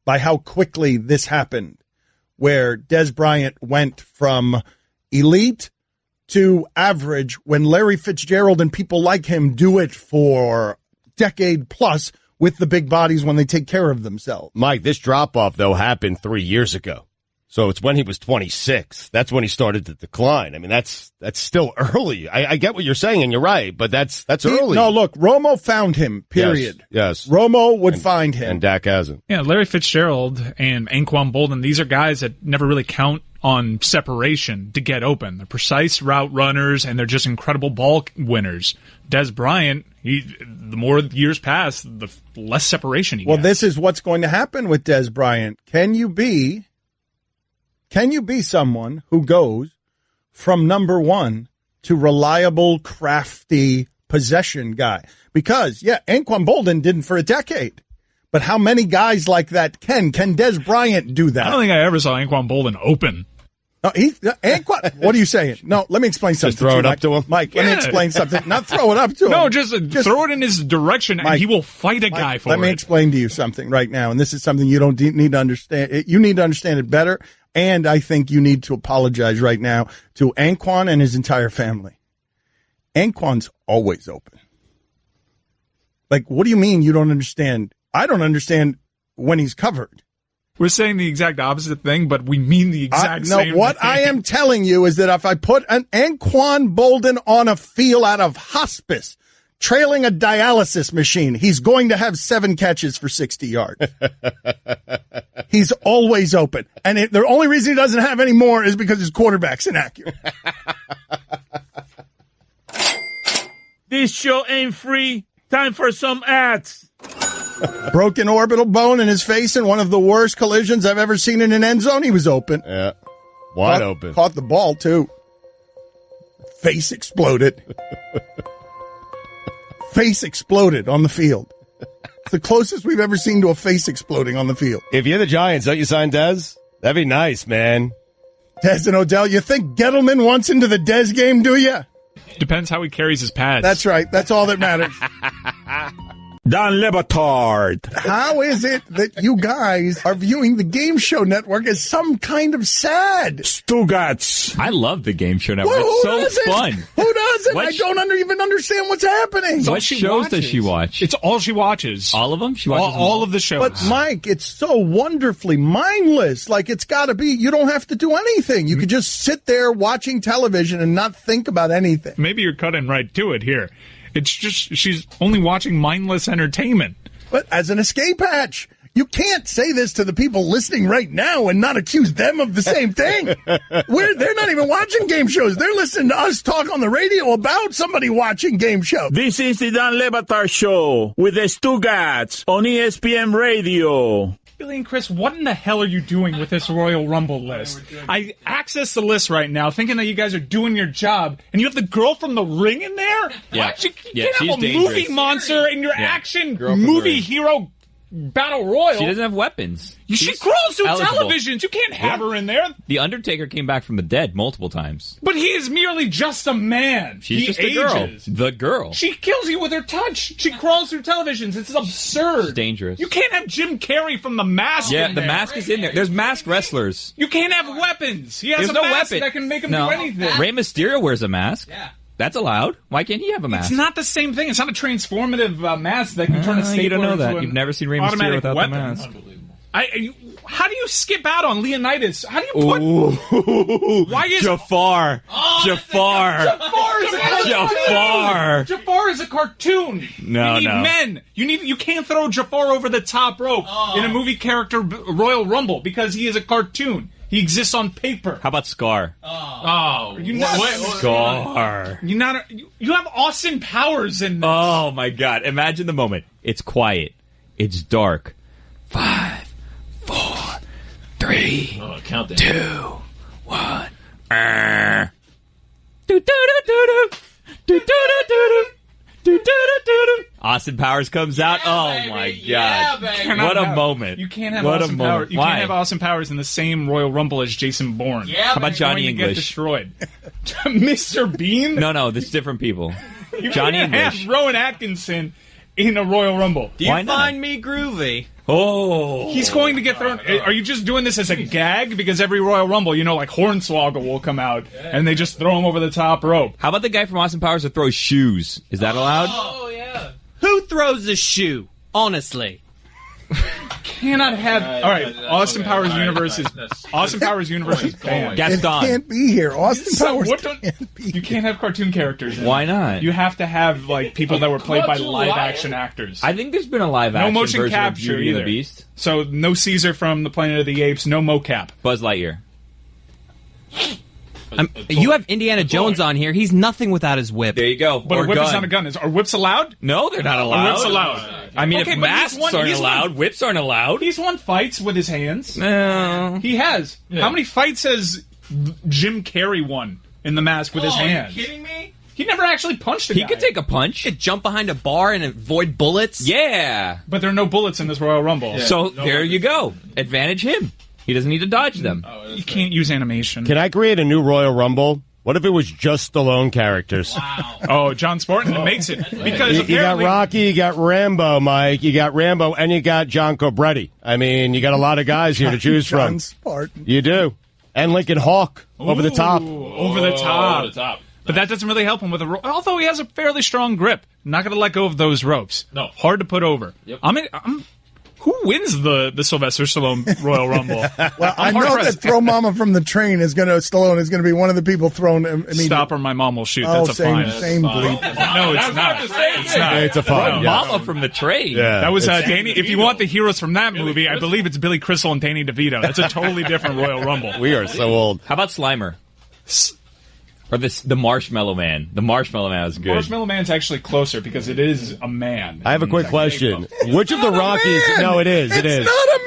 Speaker 2: by how quickly this happened, where Dez Bryant went from elite to average when Larry Fitzgerald and people like him do it for decade plus with the big bodies when they take care of themselves.
Speaker 3: Mike, this drop-off, though, happened 3 years ago. So it's when he was 26. That's when he started to decline. I mean, that's still early. I get what you're saying, and you're right, but that's early.
Speaker 2: No, look, Romo found him, period.
Speaker 3: Yes.
Speaker 2: Romo would find him.
Speaker 3: And Dak hasn't.
Speaker 8: Yeah, Larry Fitzgerald and Anquan Boldin, these are guys that never really count on separation to get open. They're precise route runners, and they're just incredible ball winners. Dez Bryant, the more years pass, the less separation he gets.
Speaker 2: Well, this is what's going to happen with Dez Bryant. Can you be someone who goes from number one to reliable, crafty possession guy? Because, Anquan Boldin didn't for a decade. But how many guys like that can Dez Bryant do that?
Speaker 8: I don't think I ever saw Anquan Boldin open.
Speaker 2: No, Anquan, what are you saying? No, let me explain something.
Speaker 3: Just throw it up to him?
Speaker 2: Mike, let me explain something. Not throw it up to him.
Speaker 8: No, just throw it in his direction, Mike, and he will fight a guy for it.
Speaker 2: Let me explain to you something right now, and this is something you don't need to understand. You need to understand it better, and I think you need to apologize right now to Anquan and his entire family. Anquan's always open. Like, what do you mean you don't understand? I don't understand when he's covered.
Speaker 8: We're saying the exact opposite thing, but we mean the exact same thing.
Speaker 2: No, what I am telling you is that if I put an Anquan Boldin on a field out of hospice, trailing a dialysis machine, he's going to have 7 catches for 60 yards. He's always open. And the only reason he doesn't have any more is because his quarterback's inaccurate.
Speaker 1: This show ain't free. Time for some ads.
Speaker 2: Broken orbital bone in his face in one of the worst collisions I've ever seen in an end zone. He was open.
Speaker 3: Yeah. Wide open.
Speaker 2: Caught the ball, too. Face exploded. Face exploded on the field. It's the closest we've ever seen to a face exploding on the field.
Speaker 3: If you're the Giants, don't you sign Dez? That'd be nice, man.
Speaker 2: Dez and Odell, you think Gettleman wants into the Dez game, do you?
Speaker 8: Depends how he carries his pads.
Speaker 2: That's right. That's all that matters.
Speaker 1: Don Le Batard.
Speaker 2: How is it that you guys are viewing the Game Show Network as some kind of sad?
Speaker 1: Stugotz.
Speaker 4: I love the Game Show Network.
Speaker 2: Well,
Speaker 4: it's so fun.
Speaker 2: Who doesn't? I don't even understand what's happening.
Speaker 4: What shows does she watch?
Speaker 8: It's all she watches.
Speaker 4: All of them? She watches
Speaker 8: all of the shows.
Speaker 2: But, Mike, it's so wonderfully mindless. Like, it's got to be, you don't have to do anything. You could just sit there watching television and not think about anything.
Speaker 8: Maybe you're cutting right to it here. It's just she's only watching mindless entertainment.
Speaker 2: But as an escape hatch, you can't say this to the people listening right now and not accuse them of the same thing. They're not even watching game shows. They're listening to us talk on the radio about somebody watching game shows.
Speaker 1: This is the Don Le Batard Show with the Stugotz on ESPN Radio.
Speaker 8: Billy and Chris, what in the hell are you doing with this Royal Rumble list? I access the list right now thinking that you guys are doing your job, and you have the girl from The Ring in there?
Speaker 4: Yeah.
Speaker 8: What? You can't have a
Speaker 4: dangerous.
Speaker 8: movie monster in your action movie hero battle royal.
Speaker 4: She doesn't have weapons.
Speaker 8: She crawls through
Speaker 4: eligible.
Speaker 8: televisions. You can't have her in there.
Speaker 4: The Undertaker came back from the dead multiple times.
Speaker 8: But he is merely just a man.
Speaker 4: She's just
Speaker 8: ages.
Speaker 4: a girl. The girl.
Speaker 8: She kills you with her touch. She crawls through televisions. It's absurd.
Speaker 4: It's dangerous.
Speaker 8: You can't have Jim Carrey from The Mask in
Speaker 4: the
Speaker 8: there.
Speaker 4: Mask is in there. There's masked wrestlers.
Speaker 8: You can't have weapons. He has
Speaker 4: There's
Speaker 8: a
Speaker 4: no
Speaker 8: mask
Speaker 4: weapon.
Speaker 8: that can make him do anything.
Speaker 4: Rey Mysterio wears a mask.
Speaker 8: Yeah.
Speaker 4: That's allowed. Why can't he have a mask?
Speaker 8: It's not the same thing. It's not a transformative mask that can turn a stapler
Speaker 4: You don't know that.
Speaker 8: into
Speaker 4: You've never seen Rey Mysterio
Speaker 8: automatic
Speaker 4: without
Speaker 8: weapon.
Speaker 4: the mask.
Speaker 8: How do you skip out on Leonidas? How do you put... Why is...
Speaker 4: Jafar.
Speaker 8: Jafar is a cartoon.
Speaker 4: No,
Speaker 8: you need men. You can't throw Jafar over the top rope in a movie character Royal Rumble because he is a cartoon. He exists on paper.
Speaker 4: How about Scar?
Speaker 8: Scar.
Speaker 4: You
Speaker 8: have Austin Powers in this.
Speaker 4: Oh my God! Imagine the moment. It's quiet. It's dark. 5, 4, 3, 2, 1. Austin Powers comes out. My God! What a moment!
Speaker 8: You can't have Austin Powers. You
Speaker 4: Why?
Speaker 8: can't have Austin Powers in the same Royal Rumble as Jason Bourne.
Speaker 4: How about Johnny
Speaker 8: English? Get
Speaker 4: English?
Speaker 8: destroyed. Mr. Bean?
Speaker 4: No, this is different people.
Speaker 8: You
Speaker 4: Johnny
Speaker 8: can't
Speaker 4: English.
Speaker 8: have Rowan Atkinson in a Royal Rumble.
Speaker 10: Do you find me groovy?
Speaker 4: Oh,
Speaker 8: he's going to get thrown. Are you just doing this as a gag? Because every Royal Rumble, like Hornswoggle will come out and they just throw him over the top rope.
Speaker 4: How about the guy from Austin Powers that throws shoes? Is that allowed?
Speaker 10: Oh, yeah. Who throws a shoe? Honestly.
Speaker 8: Cannot have. All right, Austin Powers universe is banned.
Speaker 4: Gaston.
Speaker 2: It can't be here. Austin Powers
Speaker 8: can't be. You can't have cartoon characters.
Speaker 4: Why not?
Speaker 8: You have to have people that were played by live action actors.
Speaker 4: I think there's been a live action
Speaker 8: motion
Speaker 4: version
Speaker 8: capture
Speaker 4: of Beauty
Speaker 8: either.
Speaker 4: and the Beast.
Speaker 8: So no Caesar from the Planet of the Apes, no mocap.
Speaker 4: Buzz Lightyear.
Speaker 10: You have Indiana Jones on here. He's nothing without his whip.
Speaker 4: There you go.
Speaker 8: But
Speaker 4: or
Speaker 8: a whip
Speaker 4: gun.
Speaker 8: is not a gun. Are whips allowed?
Speaker 4: No, they're not allowed.
Speaker 8: Whips allowed.
Speaker 4: I mean,
Speaker 8: Okay,
Speaker 4: if
Speaker 8: but
Speaker 4: masks aren't allowed, whips aren't allowed.
Speaker 8: He's won fights with his hands.
Speaker 4: No.
Speaker 8: He has.
Speaker 9: Yeah.
Speaker 8: How many fights has Jim Carrey won in the mask with his hands?
Speaker 10: Are you kidding me?
Speaker 8: He never actually punched a
Speaker 4: He
Speaker 8: guy.
Speaker 4: could take a punch.
Speaker 10: He could jump behind a bar and avoid bullets.
Speaker 4: Yeah.
Speaker 8: But there are no bullets in this Royal Rumble.
Speaker 9: Yeah.
Speaker 4: So
Speaker 9: No
Speaker 4: there
Speaker 9: weapons.
Speaker 4: you go. Advantage him. He doesn't need to dodge them.
Speaker 8: You can't use animation.
Speaker 3: Can I create a new Royal Rumble? What if it was just Stallone characters?
Speaker 8: Oh, John Spartan makes it. Because
Speaker 3: You got
Speaker 8: apparently...
Speaker 3: Rocky, you got Rambo, Mike, you got Rambo, and you got John Cobretti. I mean, you got a lot of guys here to choose
Speaker 2: John
Speaker 3: from.
Speaker 2: Spartan.
Speaker 3: You do. And Lincoln Hawk over the top.
Speaker 8: Over the top. But that doesn't really help him with a rope. Although he has a fairly strong grip. Not going to let go of those ropes.
Speaker 9: No.
Speaker 8: Hard to put over.
Speaker 9: Yep.
Speaker 8: Who wins the Sylvester Stallone Royal Rumble?
Speaker 2: Well, I know that Throw Mama from the Train Stallone is going to be one of the people thrown immediately.
Speaker 8: Stop or my mom will shoot.
Speaker 2: Oh,
Speaker 8: That's a fine.
Speaker 2: same bleep.
Speaker 8: No, it's not. It's not.
Speaker 3: It's a fun. Yeah.
Speaker 4: Mama from the Train.
Speaker 3: Yeah.
Speaker 8: That was Danny. If you want the heroes from that movie, I believe it's Billy Crystal and Danny DeVito. That's a totally different Royal Rumble.
Speaker 3: We are so old.
Speaker 4: How about Slimer? Or the Marshmallow Man. The Marshmallow Man was good.
Speaker 8: Marshmallow Man's actually closer because it is a man.
Speaker 3: I have a quick question. Which of the Rockies?
Speaker 2: man.
Speaker 3: No, it is. It is.
Speaker 2: It's not a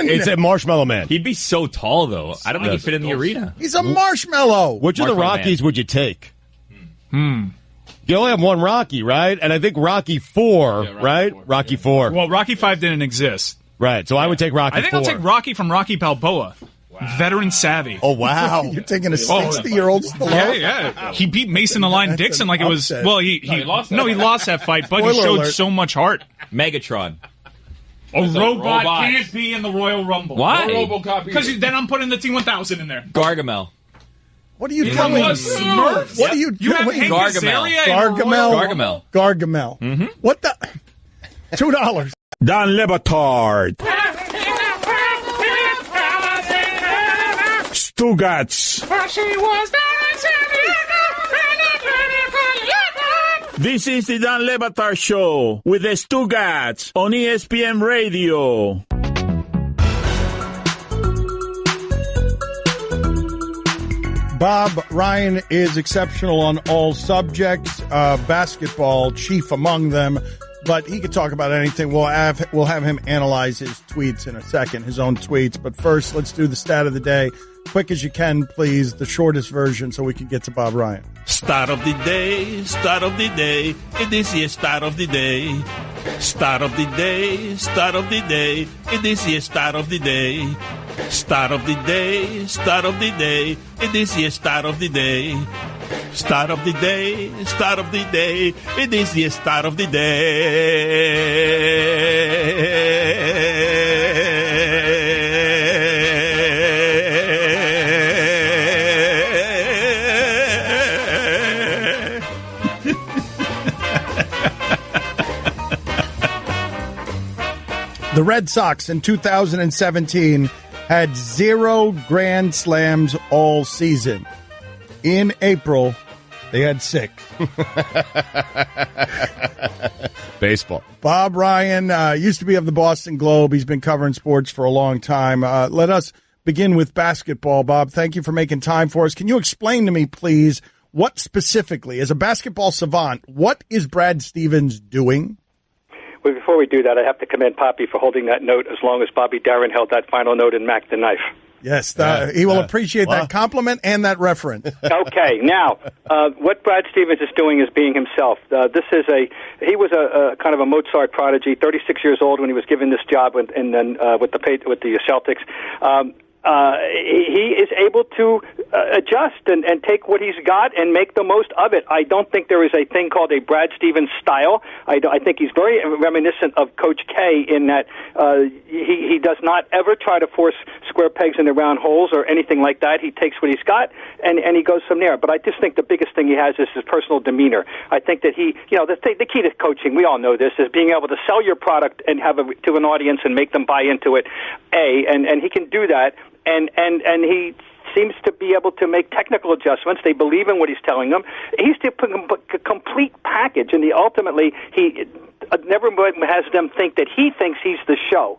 Speaker 2: man.
Speaker 3: It's a Marshmallow Man.
Speaker 4: He'd be so tall, though. I don't think he'd fit in the arena.
Speaker 2: He's a marshmallow.
Speaker 3: Which of the
Speaker 4: Marshmallow
Speaker 3: Rockies
Speaker 4: Man.
Speaker 3: would you take? You only have one Rocky, right? And I think Rocky 4, right? Rocky 4.
Speaker 8: Well, Rocky 5 didn't exist.
Speaker 3: Right, so I would take Rocky 4.
Speaker 8: I think I'll take Rocky from Rocky Balboa. Veteran savvy.
Speaker 3: Oh, wow.
Speaker 2: You're taking a 60-year-old Stallone?
Speaker 8: Yeah. He beat Mason the Lion
Speaker 2: That's
Speaker 8: Dixon
Speaker 2: an
Speaker 8: like it was.
Speaker 2: upset.
Speaker 8: Well, he lost. No, he lost that fight, but he
Speaker 2: Spoiler
Speaker 8: showed
Speaker 2: alert.
Speaker 8: so much heart.
Speaker 4: Megatron.
Speaker 8: A robot
Speaker 9: robot.
Speaker 8: can't be in the Royal Rumble.
Speaker 4: Why?
Speaker 8: Because then I'm putting the T-1000 in there.
Speaker 4: Gargamel.
Speaker 2: What are you
Speaker 8: Come
Speaker 2: doing?
Speaker 8: on, Smurfs.
Speaker 2: What are you
Speaker 8: You have
Speaker 2: doing?
Speaker 8: Hank
Speaker 4: Gargamel.
Speaker 8: Azaria in the
Speaker 2: Gargamel.
Speaker 8: Royal
Speaker 4: Gargamel.
Speaker 2: Gargamel.
Speaker 8: Mm-hmm.
Speaker 2: What the? $2.
Speaker 1: Dan Le Batard. Stugotz. This is the Dan Le Batard Show with the Stugotz on ESPN Radio.
Speaker 2: Bob Ryan is exceptional on all subjects, basketball chief among them, but he could talk about anything. We'll have him analyze his tweets in a second, his own tweets. But first, let's do the stat of the day. Quick as you can, please, the shortest version so we can get to Bob Ryan.
Speaker 1: Start of the day, start of the day. It is the start of the day. Start of the day, start of the day. It is the start of the day. Start of the day, start of the day. It is the start of the day. Start of the day, start of the day. It is the start of the day.
Speaker 2: The Red Sox in 2017 had 0 Grand Slams all season. In April, they had 6.
Speaker 3: Baseball.
Speaker 2: Bob Ryan used to be of the Boston Globe. He's been covering sports for a long time. Let us begin with basketball, Bob. Thank you for making time for us. Can you explain to me, please, what specifically, as a basketball savant, what is Brad Stevens doing?
Speaker 11: Well, before we do that, I have to commend Papi for holding that note as long as Bobby Darin held that final note in Mac the Knife.
Speaker 2: Yes, he will appreciate that compliment and that reference.
Speaker 11: Okay, now, what Brad Stevens is doing is being himself. He was a kind of a Mozart prodigy, 36 years old when he was given this job with the Celtics. He is able to adjust and take what he's got and make the most of it. I don't think there is a thing called a Brad Stevens style. I think he's very reminiscent of Coach K in that he does not ever try to force square pegs into round holes or anything like that. He takes what he's got and he goes from there. But I just think the biggest thing he has is his personal demeanor. I think that the key to coaching, we all know this, is being able to sell your product and have to an audience and make them buy into it. And he can do that. And he seems to be able to make technical adjustments. They believe in what he's telling them. He's a complete package, and ultimately he never has them think that he thinks he's the show.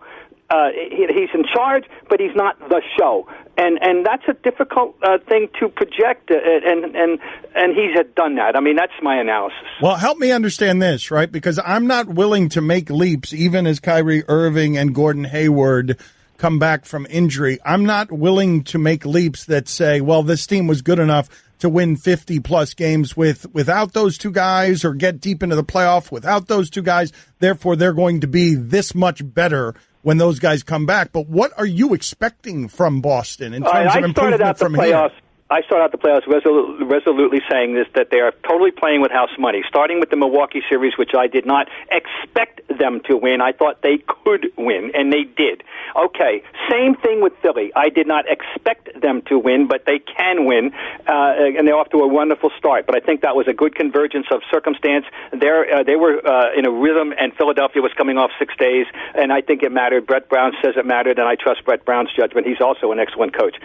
Speaker 11: He's in charge, but he's not the show, and that's a difficult thing to project. And he's had done that. I mean, that's my analysis.
Speaker 2: Well, help me understand this, right? Because I'm not willing to make leaps, even as Kyrie Irving and Gordon Hayward come back from injury. I'm not willing to make leaps that say, well, this team was good enough to win 50-plus games without those two guys, or get deep into the playoff without those two guys. Therefore, they're going to be this much better when those guys come back. But what are you expecting from Boston in terms of improvement from here?
Speaker 11: I started out the playoffs resolutely saying this, that they are totally playing with house money, starting with the Milwaukee series, which I did not expect them to win. I thought they could win, and they did. Okay, same thing with Philly. I did not expect them to win, but they can win, and they're off to a wonderful start. But I think that was a good convergence of circumstance. They were in a rhythm, and Philadelphia was coming off 6 days, and I think it mattered. Brett Brown says it mattered, and I trust Brett Brown's judgment. He's also an excellent coach.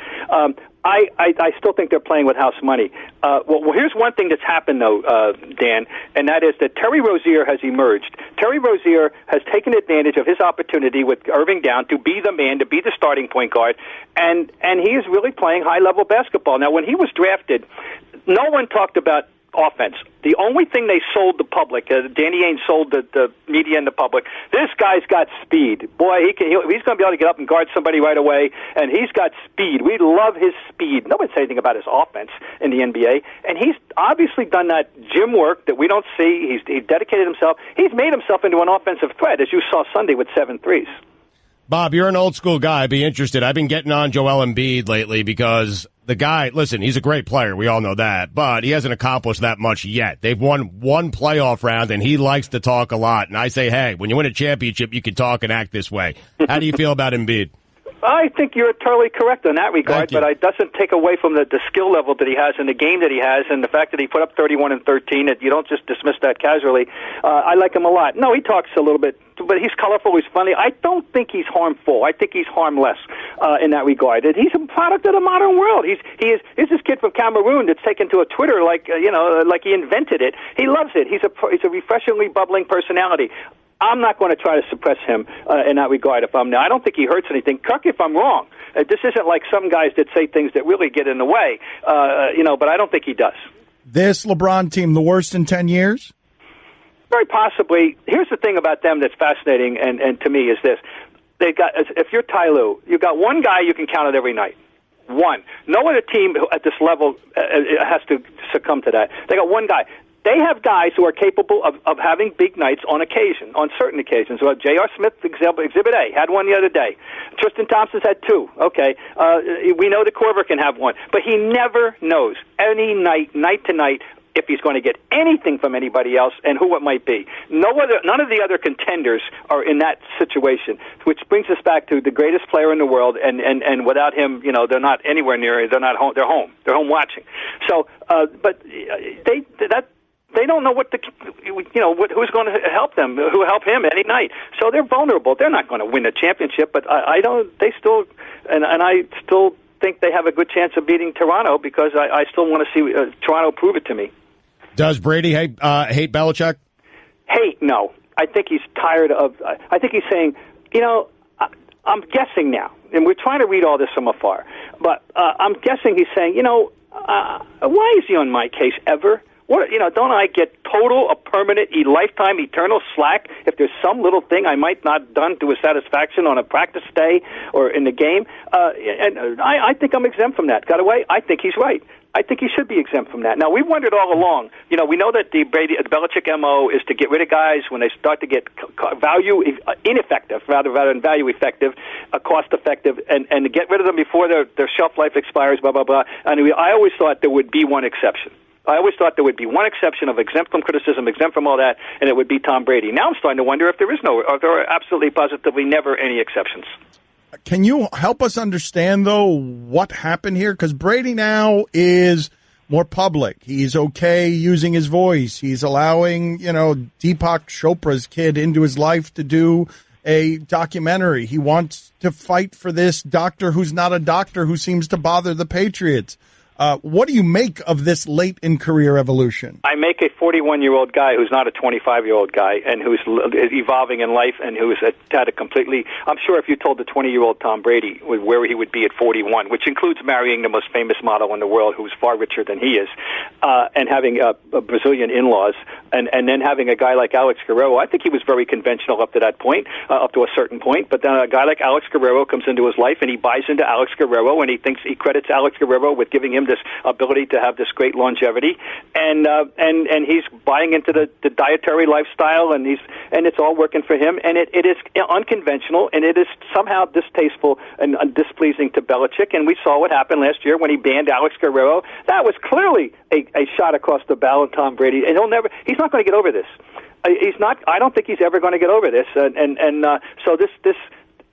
Speaker 11: I still think they're playing with house money. Well, here's one thing that's happened, though, Dan, and that is that Terry Rozier has emerged. Terry Rozier has taken advantage of his opportunity with Irving down to be the man, to be the starting point guard, and he is really playing high-level basketball. Now, when he was drafted, no one talked about offense. The only thing they sold the public, Danny Ainge sold the media and the public, this guy's got speed. Boy, he's going to be able to get up and guard somebody right away, and he's got speed. We love his speed. No one said anything about his offense in the NBA, and he's obviously done that gym work that we don't see. He dedicated himself. He's made himself into an offensive threat, as you saw Sunday with 7 threes.
Speaker 3: Bob, you're an old school guy. I'd be interested. I've been getting on Joel Embiid lately because the guy, listen, he's a great player. We all know that, but he hasn't accomplished that much yet. They've won one playoff round, and he likes to talk a lot. And I say, hey, when you win a championship, you can talk and act this way. How do you feel about Embiid?
Speaker 11: I think you're totally correct in that regard, but it doesn't take away from the skill level that he has and the game that he has, and the fact that he put up 31 and 13. That you don't just dismiss that casually. I like him a lot. No, he talks a little bit, but he's colorful. He's funny. I don't think he's harmful. I think he's harmless in that regard. And he's a product of the modern world. He's this kid from Cameroon that's taken to a Twitter like he invented it. He loves it. He's a refreshingly bubbling personality. I'm not going to try to suppress him in that regard. I don't think he hurts anything. Correct me if I'm wrong. This isn't like some guys that say things that really get in the way, but I don't think he does.
Speaker 2: This LeBron team, the worst in 10 years?
Speaker 11: Very possibly. Here's the thing about them that's fascinating, and to me, is this. If you're Ty Lue, you've got one guy you can count on every night. One. No other team at this level has to succumb to that. They got one guy. They have guys who are capable of having big nights on certain occasions. So J.R. Smith, Exhibit A, had one the other day. Tristan Thompson's had 2. Okay. We know that Korver can have one. But he never knows any night to night, if he's going to get anything from anybody else and who it might be. None of the other contenders are in that situation, which brings us back to the greatest player in the world, and without him, they're not anywhere near it. They're not home. They're home. They're home watching. So, but they don't know who's going to help them, who help him any night. So they're vulnerable. They're not going to win the championship, but I still think they have a good chance of beating Toronto because I still want to see Toronto prove it to me.
Speaker 3: Does Brady hate Belichick?
Speaker 11: Hate? No. I think he's tired of. I think he's saying, I'm guessing now, and we're trying to read all this from afar, but I'm guessing he's saying, why is he on my case ever? What, don't I get total, permanent, lifetime, eternal slack if there's some little thing I might not done to his satisfaction on a practice day or in the game? And I think I'm exempt from that. Got away? I think he's right. I think he should be exempt from that. Now, we've wondered all along. We know that the Belichick MO is to get rid of guys when they start to get value ineffective rather than value effective, cost effective, and to get rid of them before their shelf life expires, blah, blah, blah. And I always thought there would be one exception. I always thought there would be one exception of exempt from criticism, exempt from all that, and it would be Tom Brady. Now I'm starting to wonder if there are absolutely positively never any exceptions.
Speaker 2: Can you help us understand, though, what happened here? Because Brady now is more public. He's okay using his voice. He's allowing, Deepak Chopra's kid into his life to do a documentary. He wants to fight for this doctor who's not a doctor who seems to bother the Patriots. What do you make of this late in career evolution? I make a 41-year-old guy who's not a 25-year-old guy and who's evolving in life and who's had a completely... I'm sure if you told the 20-year-old Tom Brady where he would be at 41, which includes marrying the most famous model in the world who's far richer than he is, and having Brazilian in-laws, and then having a guy like Alex Guerrero, I think he was very conventional up to that point, up to a certain point, but then a guy like Alex Guerrero comes into his life and he buys into Alex Guerrero and he thinks he credits Alex Guerrero with giving him this ability to have this great longevity, and he's buying into the dietary lifestyle, and it's all working for him, and it is unconventional, and it is somehow distasteful and displeasing to Belichick, and we saw what happened last year when he banned Alex Guerrero. That was clearly a shot across the bow at Tom Brady, and he's not going to get over this. He's not. I don't think he's ever going to get over this, so this.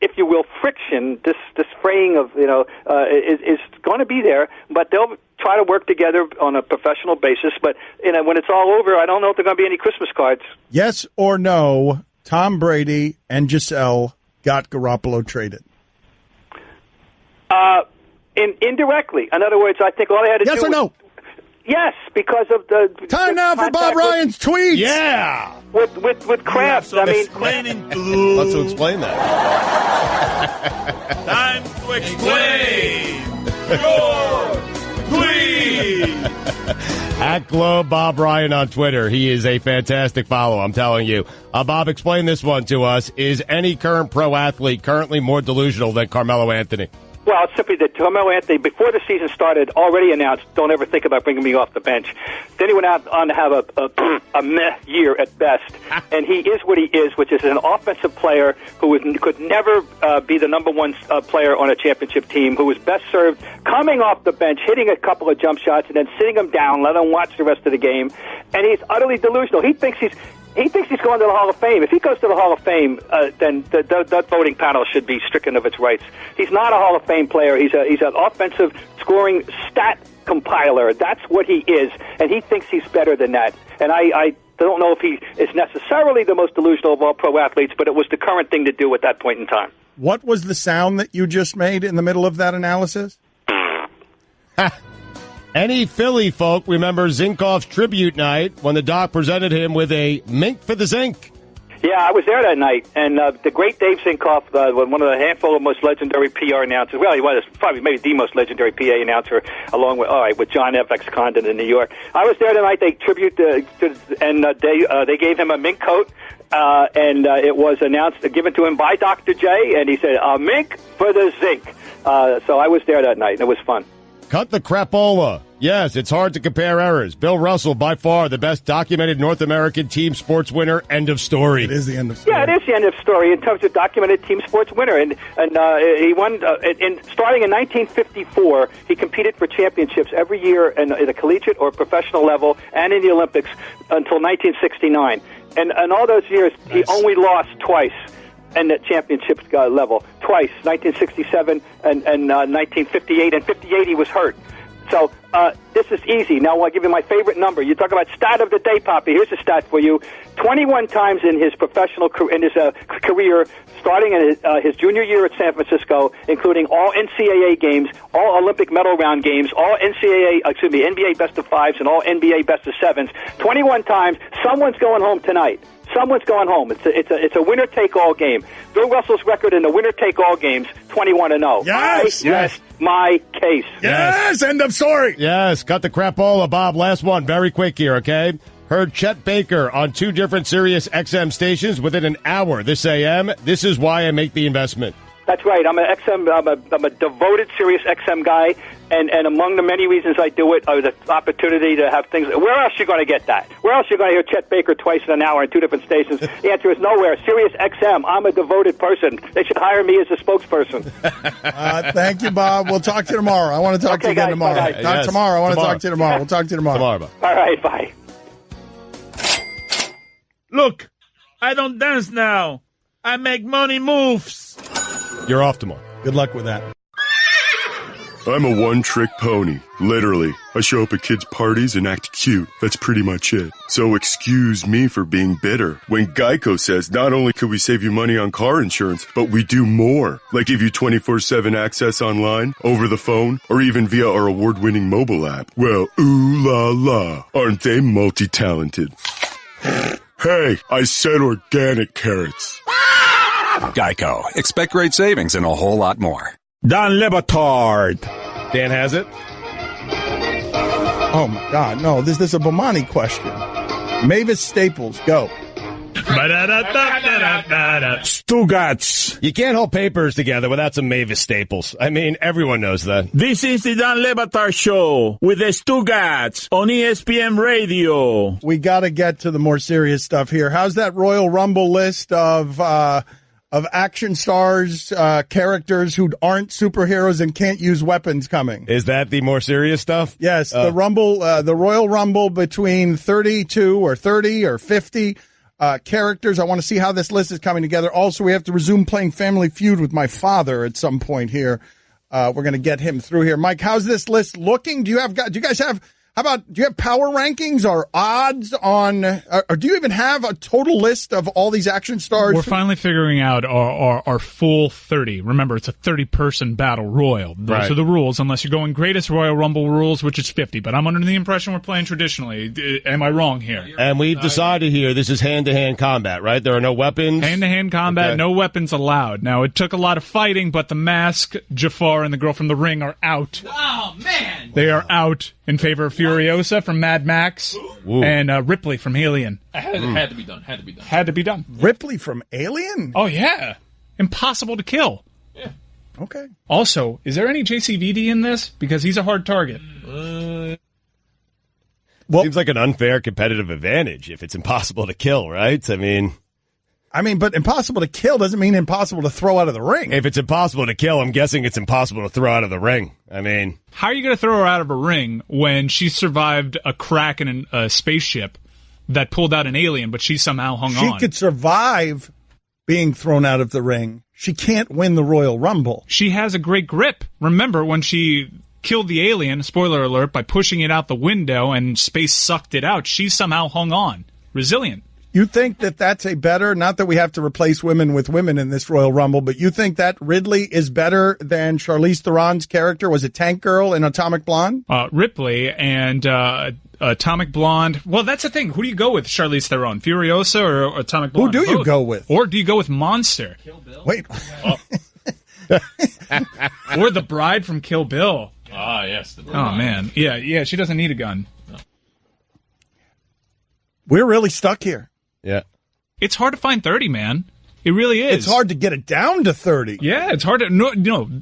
Speaker 2: If you will, friction, this fraying of, is going to be there, but they'll try to work together on a professional basis. But, when it's all over, I don't know if there are going to be any Christmas cards. Yes or no, Tom Brady and Giselle got Garoppolo traded? Indirectly. In other words, I think all they had to do was... Yes or no? Yes, because of the... Time now for Bob Ryan's tweets! Yeah! With Kraft,
Speaker 1: explaining to do.
Speaker 3: Let's explain that.
Speaker 1: Time to explain your tweet.
Speaker 3: At Globe Bob Ryan on Twitter. He is a fantastic follow, I'm telling you. Bob, explain this one to us. Is any current pro athlete currently more delusional than Carmelo Anthony?
Speaker 11: Well, it's simply that Carmelo Anthony, before the season started, already announced, don't ever think about bringing me off the bench. Then he went out on to have a meh year at best. And he is what he is, which is an offensive player who could never be the number one player on a championship team, who was best served coming off the bench, hitting a couple of jump shots, and then sitting him down, let him watch the rest of the game. And he's utterly delusional. He thinks he's going to the Hall of Fame. If he goes to the Hall of Fame, then that voting panel should be stricken of its rights. He's not a Hall of Fame player. He's an offensive scoring stat compiler. That's what he is, and he thinks he's better than that. And I don't know if he is necessarily the most delusional of all pro athletes, but it was the current thing to do at that point in time. What was the sound that you just made in the middle of that analysis?
Speaker 3: Any Philly folk remember Zinkoff's tribute night when the doc presented him with a mink for the zinc?
Speaker 11: Yeah, I was there that night, and the great Dave Zinkoff, one of the handful of most legendary PR announcers. Well, he was probably maybe the most legendary PA announcer, along with John F. X. Condon in New York. I was there tonight. They they gave him a mink coat, and it was given to him by Dr. J, and he said, "A mink for the zinc." So I was there that night, and it was fun.
Speaker 3: Cut the crapola. Yes, it's hard to compare errors. Bill Russell, by far the best documented North American team sports winner. End of story.
Speaker 2: It is the end of story.
Speaker 11: Yeah, it is the end of story in terms of documented team sports winner. And he won, starting in 1954, he competed for championships every year at the collegiate or professional level and in the Olympics until 1969. And all those years, nice. He only lost twice. And the championship level twice, 1967 and 1958. And 58 he was hurt. So this is easy. Now I'll give you my favorite number. You talk about stat of the day, Papi. Here's a stat for you. 21 times in his professional career, starting in his junior year at San Francisco, including all NCAA games, all Olympic medal round games, all NBA best of fives, and all NBA best of sevens. 21 times. Someone's going home tonight. Someone's going home. It's a winner-take-all game. Bill Russell's record in the winner-take-all games, 21-0.
Speaker 2: Yes!
Speaker 11: Yes. My case.
Speaker 2: Yes! End of story.
Speaker 3: Yes, cut the crapola, Bob. Last one. Very quick here, okay? Heard Chet Baker on 2 different Sirius XM stations within an hour this AM. This is why I make the investment.
Speaker 11: That's right. I'm a devoted Sirius XM guy, and among the many reasons I do it are the opportunity to have things. Where else are you going to get that? Where else are you going to hear Chet Baker twice in an hour in 2 different stations? The answer is nowhere. Sirius XM. I'm a devoted person. They should hire me as a spokesperson.
Speaker 2: Thank you, Bob. We'll talk to you tomorrow. I want to talk to you again tomorrow. Not tomorrow. I want to talk to you tomorrow. We'll talk to you tomorrow.
Speaker 3: Bob.
Speaker 11: All right. Bye.
Speaker 1: Look, I don't dance now. I make money moves.
Speaker 3: You're off tomorrow.
Speaker 2: Good luck with that.
Speaker 12: I'm a one-trick pony. Literally. I show up at kids' parties and act cute. That's pretty much it. So excuse me for being bitter. When Geico says not only could we save you money on car insurance, but we do more. Like give you 24/7 access online, over the phone, or even via our award-winning mobile app. Well, ooh la la. Aren't they multi-talented? Hey, I said organic carrots.
Speaker 7: Geico. Expect great savings and a whole lot more.
Speaker 1: Dan Le Batard.
Speaker 3: Dan has it.
Speaker 2: Oh, my God. No, this is a Bomani question. Mavis Staples, go.
Speaker 1: Stugotz.
Speaker 3: You can't hold papers together without some Mavis Staples. I mean, everyone knows that.
Speaker 1: This is the Dan Le Batard Show with the Stugotz on ESPN Radio.
Speaker 2: We got to get to the more serious stuff here. How's that Royal Rumble list of action stars, characters who aren't superheroes and can't use weapons coming?
Speaker 3: Is that the more serious stuff?
Speaker 2: Yes, the Royal Rumble between 32 or 30 or 50 characters. I want to see how this list is coming together. Also, we have to resume playing Family Feud with my father at some point here. We're going to get him through here. Mike, how's this list looking? Do you guys have power rankings or odds on, or do you even have a total list of all these action stars?
Speaker 8: We're finally figuring out our full 30. Remember, it's a 30-person battle royal. Those are the rules, unless you're going greatest Royal Rumble rules, which is 50. But I'm under the impression we're playing traditionally. Am I wrong here?
Speaker 3: And we've decided here this is hand-to-hand combat, right? There are no weapons?
Speaker 8: Hand-to-hand combat, no weapons allowed. Now, it took a lot of fighting, but the Mask, Jafar, and the girl from the ring are out.
Speaker 10: Oh, man!
Speaker 8: They are out in favor of Furiosa from Mad Max and Ripley from Alien.
Speaker 9: Had to be done.
Speaker 8: Had to be done.
Speaker 2: Ripley from Alien?
Speaker 8: Oh, yeah. Impossible to kill.
Speaker 9: Yeah.
Speaker 2: Okay.
Speaker 8: Also, is there any JCVD in this? Because he's a hard target.
Speaker 3: Seems like an unfair competitive advantage if it's impossible to kill, right? I mean,
Speaker 2: but impossible to kill doesn't mean impossible to throw out of the ring.
Speaker 3: If it's impossible to kill, I'm guessing it's impossible to throw out of the ring. I mean,
Speaker 8: how are you going to throw her out of a ring when she survived a crack in a spaceship that pulled out an alien, but she somehow hung on?
Speaker 2: She could survive being thrown out of the ring. She can't win the Royal Rumble.
Speaker 8: She has a great grip. Remember when she killed the alien, spoiler alert, by pushing it out the window and space sucked it out, she somehow hung on. Resilient.
Speaker 2: You think that that's a better, not that we have to replace women with women in this Royal Rumble, but you think that Ridley is better than Charlize Theron's character? Was it Tank Girl in Atomic Blonde?
Speaker 8: Ripley and Atomic Blonde. Well, that's the thing. Who do you go with, Charlize Theron? Furiosa or Atomic Blonde?
Speaker 2: Who do you go with?
Speaker 8: Or do you go with Monster?
Speaker 10: Kill Bill?
Speaker 2: Wait.
Speaker 8: Or the bride from Kill Bill.
Speaker 9: Ah, yes.
Speaker 8: Oh, man. Yeah, she doesn't need a gun. No.
Speaker 2: We're really stuck here.
Speaker 3: Yeah.
Speaker 8: It's hard to find 30, man. It really is.
Speaker 2: It's hard to get it down to 30.
Speaker 8: Yeah, it's hard to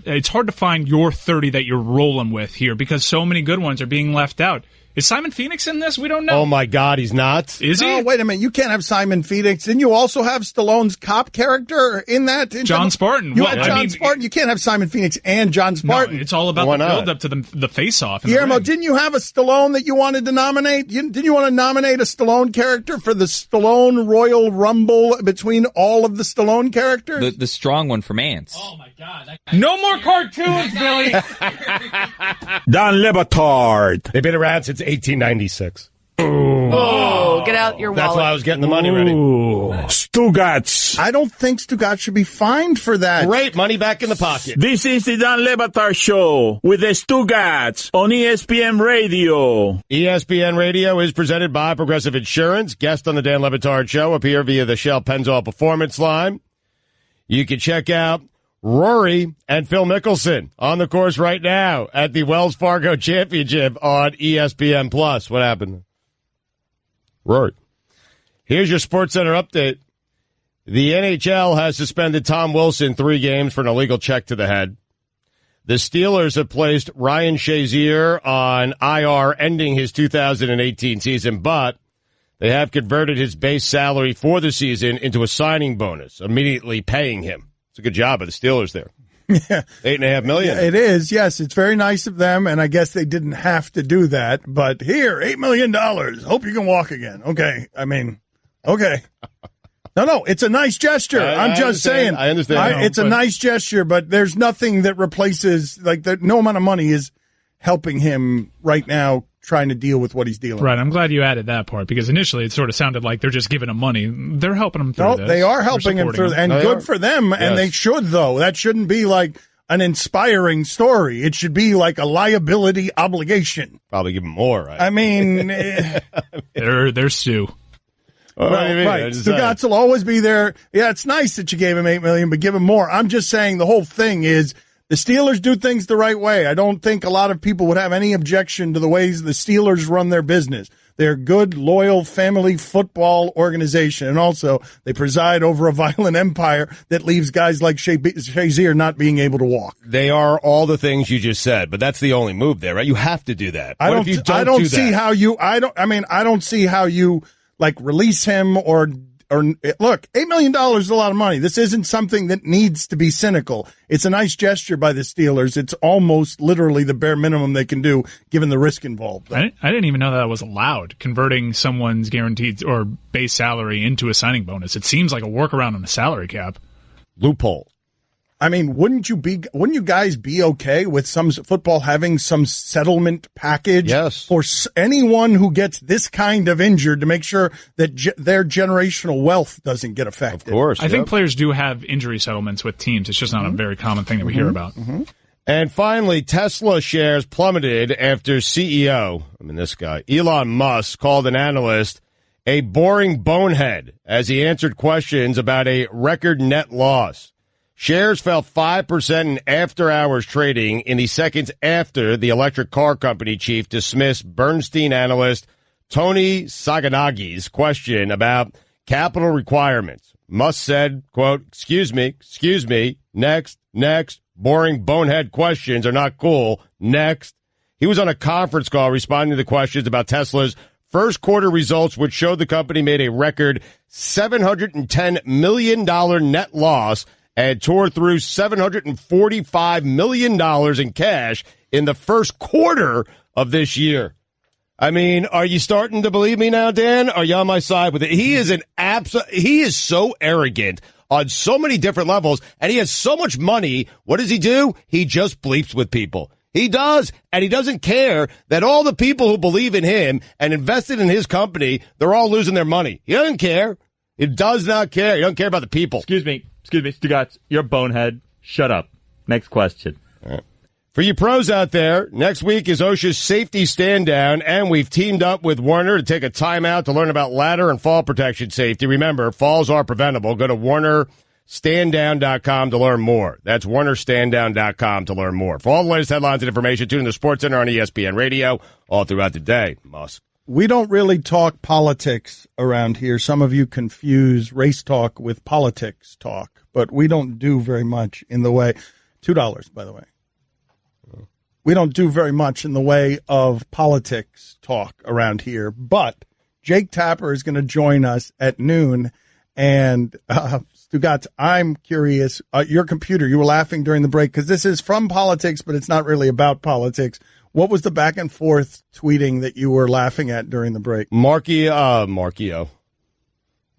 Speaker 8: it's hard to find your 30 that you're rolling with here because so many good ones are being left out. Is Simon Phoenix in this? We don't know.
Speaker 3: Oh, my God, he's not.
Speaker 8: Is he?
Speaker 2: Oh, wait a minute. You can't have Simon Phoenix. Didn't you also have Stallone's cop character in that?
Speaker 8: John Spartan.
Speaker 2: You had John Spartan. You can't have Simon Phoenix and John Spartan.
Speaker 8: No, it's all about the build-up to the face-off.
Speaker 2: Guillermo, didn't you have a Stallone that you wanted to nominate? Didn't you want to nominate a Stallone character for the Stallone Royal Rumble between all of the Stallone characters?
Speaker 13: The strong one from Ants.
Speaker 8: Oh, my No more cartoons, Billy.
Speaker 1: Don Le Batard.
Speaker 3: They've been around since 1896.
Speaker 13: Oh, get out your wallet.
Speaker 3: That's why I was getting the money ready.
Speaker 1: Stugotz.
Speaker 2: I don't think Stugotz should be fined for that.
Speaker 3: Great, money back in the pocket.
Speaker 1: This is the Don Le Batard Show with the Stugotz on ESPN Radio.
Speaker 3: ESPN Radio is presented by Progressive Insurance. Guests on the Dan Le Batard Show appear via the Shell Pennzoil Performance Line. You can check out Rory and Phil Mickelson on the course right now at the Wells Fargo Championship on ESPN+. What happened? Rory. Here's your SportsCenter update. The NHL has suspended Tom Wilson 3 games for an illegal check to the head. The Steelers have placed Ryan Shazier on IR, ending his 2018 season, but they have converted his base salary for the season into a signing bonus, immediately paying him. It's a good job of the Steelers there.
Speaker 2: Yeah.
Speaker 3: $8.5 million.
Speaker 2: Yeah, it is. Yes, it's very nice of them, and I guess they didn't have to do that. But here, $8 million. Hope you can walk again. Okay. I mean, okay. No, it's a nice gesture. I'm just saying.
Speaker 3: I understand.
Speaker 2: It's a nice gesture, but there's nothing that replaces, no amount of money is helping him right now trying to deal with what he's dealing with.
Speaker 8: Right, I'm glad you added that part, because initially it sort of sounded like they're just giving him money. They're helping him through this.
Speaker 2: They are helping him through, and good for them, and they should, though. That shouldn't be like an inspiring story. It should be like a liability obligation.
Speaker 3: Probably give him more, right?
Speaker 2: I mean...
Speaker 8: They're Stu.
Speaker 2: Right. Stugotz will always be there. Yeah, it's nice that you gave him $8 million, but give him more. I'm just saying the whole thing is the Steelers do things the right way. I don't think a lot of people would have any objection to the ways the Steelers run their business. They're a good, loyal family football organization, and also they preside over a violent empire that leaves guys like Shazier not being able to walk.
Speaker 3: They are all the things you just said, but that's the only move there, right? You have to do that.
Speaker 2: I don't see how you release him or look, $8 million is a lot of money. This isn't something that needs to be cynical. It's a nice gesture by the Steelers. It's almost literally the bare minimum they can do given the risk involved.
Speaker 8: I didn't even know that was allowed, converting someone's guaranteed or base salary into a signing bonus. It seems like a workaround on the salary cap.
Speaker 3: Loophole.
Speaker 2: I mean, wouldn't you guys be okay with some football having some settlement package for anyone who gets this kind of injured to make sure that their generational wealth doesn't get affected?
Speaker 3: Of course.
Speaker 8: I think players do have injury settlements with teams. It's just not a very common thing that we hear about.
Speaker 3: And finally, Tesla shares plummeted after CEO, this guy, Elon Musk, called an analyst a boring bonehead as he answered questions about a record net loss. Shares fell 5% in after-hours trading in the seconds after the electric car company chief dismissed Bernstein analyst Tony Sacconagi's question about capital requirements. Musk said, quote, excuse me, next, boring bonehead questions are not cool, next. He was on a conference call responding to the questions about Tesla's first quarter results, which showed the company made a record $710 million net loss and tore through $745 million in cash in the first quarter of this year. I mean, are you starting to believe me now, Dan? Are you on my side with it? He is he is so arrogant on so many different levels, and he has so much money. What does he do? He just bleeps with people. He does, and he doesn't care that all the people who believe in him and invested in his company, they're all losing their money. He doesn't care. He does not care. He doesn't care about the people.
Speaker 4: Excuse me, Stugotz, you're a bonehead. Shut up. Next question.
Speaker 3: All right. For you pros out there, next week is OSHA's safety stand down, and we've teamed up with Warner to take a timeout to learn about ladder and fall protection safety. Remember, falls are preventable. Go to WarnerStandDown.com to learn more. That's WarnerStandDown.com to learn more. For all the latest headlines and information, tune in to SportsCenter on ESPN Radio all throughout the day. Musk.
Speaker 2: We don't really talk politics around here. Some of you confuse race talk with politics talk, but we don't do very much in the way. $2, by the way. We don't do very much in the way of politics talk around here, but Jake Tapper is going to join us at noon. And Stugotz, I'm curious, your computer, you were laughing during the break because this is from politics, but it's not really about politics. What was the back and forth tweeting that you were laughing at during the break?
Speaker 3: Markio. I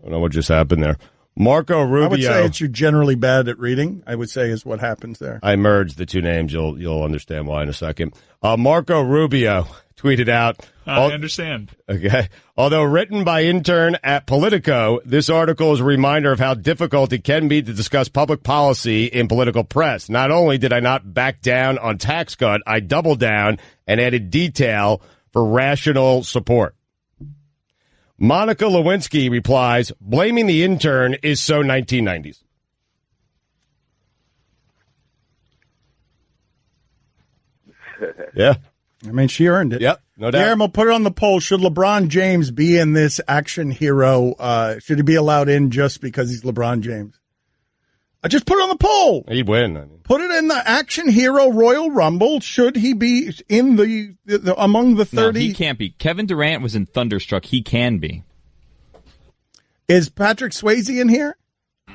Speaker 3: don't know what just happened there. Marco Rubio.
Speaker 2: I would say it's you're generally bad at reading, I would say is what happens there.
Speaker 3: I merged the two names. You'll understand why in a second. Marco Rubio tweeted out.
Speaker 8: I understand.
Speaker 3: Okay. Although written by intern at Politico, this article is a reminder of how difficult it can be to discuss public policy in political press. Not only did I not back down on tax cut, I doubled down and added detail for rational support. Monica Lewinsky replies, blaming the intern is so 1990s. Yeah.
Speaker 2: I mean, she earned it.
Speaker 3: Yep, no doubt.
Speaker 2: Guillermo, put it on the poll. Should LeBron James be in this action hero? Should he be allowed in just because he's LeBron James? I just put it on the poll.
Speaker 3: He'd win. I mean.
Speaker 2: Put it in the action hero Royal Rumble. Should he be in the among the 30?
Speaker 4: No, he can't be. Kevin Durant was in Thunderstruck. He can be.
Speaker 2: Is Patrick Swayze in here?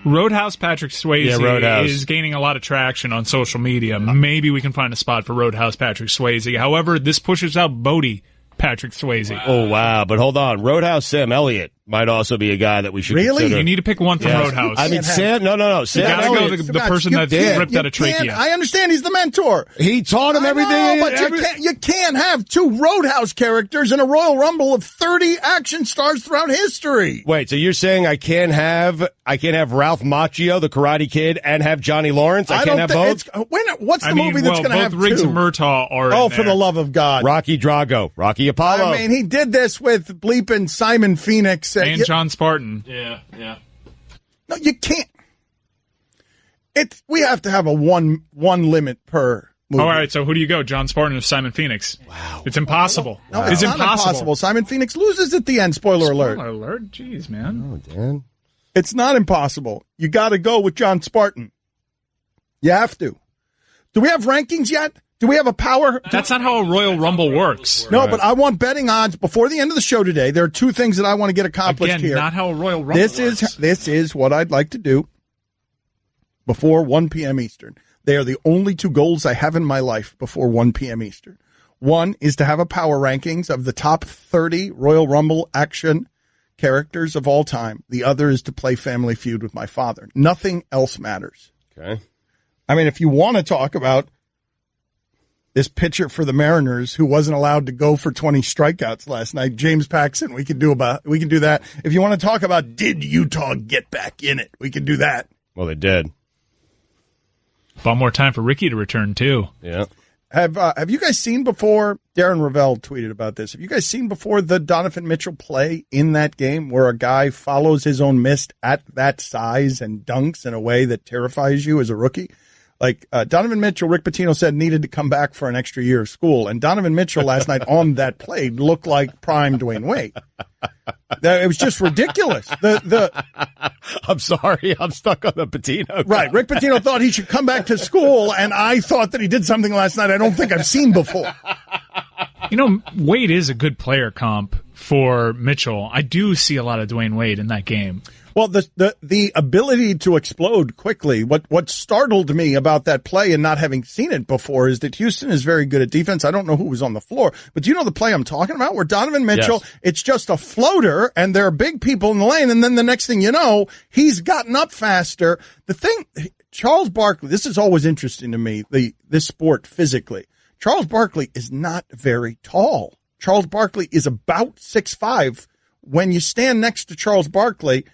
Speaker 8: Roadhouse Patrick Swayze is gaining a lot of traction on social media. Maybe we can find a spot for Roadhouse Patrick Swayze. However, this pushes out Bodie Patrick Swayze.
Speaker 3: Wow. Oh, wow. But hold on. Roadhouse Sam Elliott might also be a guy that we should consider.
Speaker 8: You need to pick one from Roadhouse.
Speaker 3: I mean, Sam, no. Sam
Speaker 8: you gotta
Speaker 3: Elliott.
Speaker 8: go the person that ripped out a trachea.
Speaker 2: I understand he's the mentor.
Speaker 3: He taught him everything.
Speaker 2: But you can't have two Roadhouse characters in a Royal Rumble of 30 action stars throughout history.
Speaker 3: Wait, so you're saying I can't have Ralph Macchio, the Karate Kid, and have Johnny Lawrence? I can't have both?
Speaker 2: What's the movie that's going to have
Speaker 8: both Riggs
Speaker 2: two?
Speaker 8: and Murtaugh are
Speaker 2: Oh,
Speaker 8: in
Speaker 2: for
Speaker 8: there.
Speaker 2: the love of God.
Speaker 3: Rocky Drago, Rocky Apollo.
Speaker 2: I mean, he did this with bleeping Simon Phoenix.
Speaker 8: And John Spartan.
Speaker 9: Yeah.
Speaker 2: No, you can't. We have to have a one limit per movie.
Speaker 8: All right, so who do you go? John Spartan or Simon Phoenix? Wow. It's impossible.
Speaker 2: No, it's not impossible. Simon Phoenix loses at the end. Spoiler alert.
Speaker 8: Spoiler alert? Jeez, man.
Speaker 3: Oh, Dan.
Speaker 2: It's not impossible. You got to go with John Spartan. You have to. Do we have rankings yet? Do we have a power?
Speaker 8: That's not how a Royal Rumble works.
Speaker 2: No, but I want betting odds before the end of the show today. There are two things that I want to get accomplished
Speaker 8: Again,
Speaker 2: here.
Speaker 8: not how a Royal Rumble works.
Speaker 2: This is what I'd like to do before 1 p.m. Eastern. They are the only two goals I have in my life before 1 p.m. Eastern. One is to have a power rankings of the top 30 Royal Rumble action characters of all time. The other is to play Family Feud with my father. Nothing else matters.
Speaker 3: Okay.
Speaker 2: I mean, if you want to talk about this pitcher for the Mariners who wasn't allowed to go for 20 strikeouts last night, James Paxton, we can do that. If you want to talk about did Utah get back in it, we can do that.
Speaker 3: Well, they did.
Speaker 8: One more time for Ricky to return, too.
Speaker 3: Yeah.
Speaker 2: Have you guys seen before, Darren Ravel tweeted about this, have you guys seen before the Donovan Mitchell play in that game where a guy follows his own mist at that size and dunks in a way that terrifies you as a rookie? Like Donovan Mitchell, Rick Pitino said, needed to come back for an extra year of school. And Donovan Mitchell last night on that play looked like prime Dwayne Wade. It was just ridiculous.
Speaker 3: I'm sorry. I'm stuck on the Pitino.
Speaker 2: Right. Rick Pitino thought he should come back to school, and I thought that he did something last night I don't think I've seen before.
Speaker 8: You know, Wade is a good player comp for Mitchell. I do see a lot of Dwayne Wade in that game.
Speaker 2: Well, the ability to explode quickly, what startled me about that play and not having seen it before is that Houston is very good at defense. I don't know who was on the floor, but do you know the play I'm talking about where Donovan Mitchell,
Speaker 3: yes,
Speaker 2: it's just a floater and there are big people in the lane, and then the next thing you know, he's gotten up faster. The thing, Charles Barkley, this is always interesting to me, this sport physically. Charles Barkley is not very tall. Charles Barkley is about 6'5". When you stand next to Charles Barkley,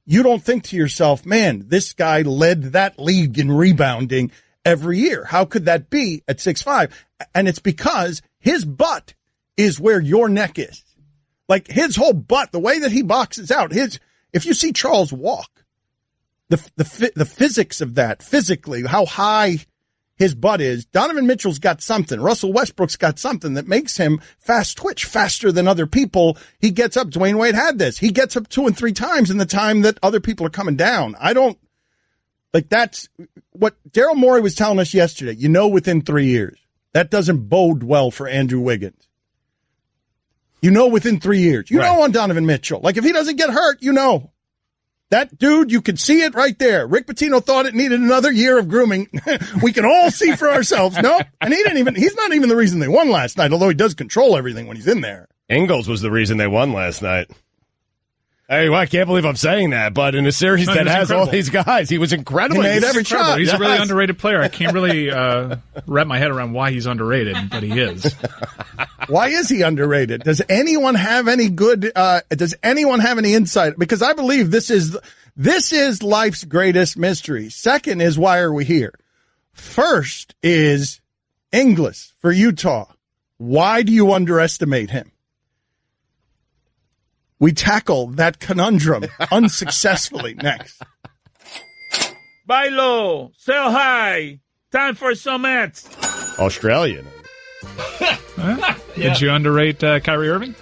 Speaker 2: you don't think to yourself, man, this guy led that league in rebounding every year. How could that be at 6'5"? And it's because his butt is where your neck is. Like his whole butt, the way that he boxes out, if you see Charles walk, the physics of that, physically, how high his butt is, Donovan Mitchell's got something. Russell Westbrook's got something that makes him fast twitch faster than other people. He gets up. Dwayne Wade had this. He gets up 2 and 3 times in the time that other people are coming down. That's what Daryl Morey was telling us yesterday. Within 3 years, that doesn't bode well for Andrew Wiggins. Within 3 years, on Donovan Mitchell. Like if he doesn't get hurt, that dude, you could see it right there. Rick Pitino thought it needed another year of grooming. We can all see for ourselves. No, and he's not even the reason they won last night, although he does control everything when he's in there.
Speaker 3: Ingles was the reason they won last night. Hey, well, I can't believe I'm saying that, but in a series that has all these guys, he was incredible.
Speaker 2: He made every shot.
Speaker 8: He's a really underrated player. I can't really wrap my head around why he's underrated, but he is.
Speaker 2: Why is he underrated? Does anyone have any good? Does anyone have any insight? Because I believe this is life's greatest mystery. Second is, why are we here? First is Inglis for Utah. Why do you underestimate him? We tackle that conundrum unsuccessfully next.
Speaker 1: Bailo, sell high. Time for some ads.
Speaker 3: Australian.
Speaker 8: Did you underrate Kyrie Irving?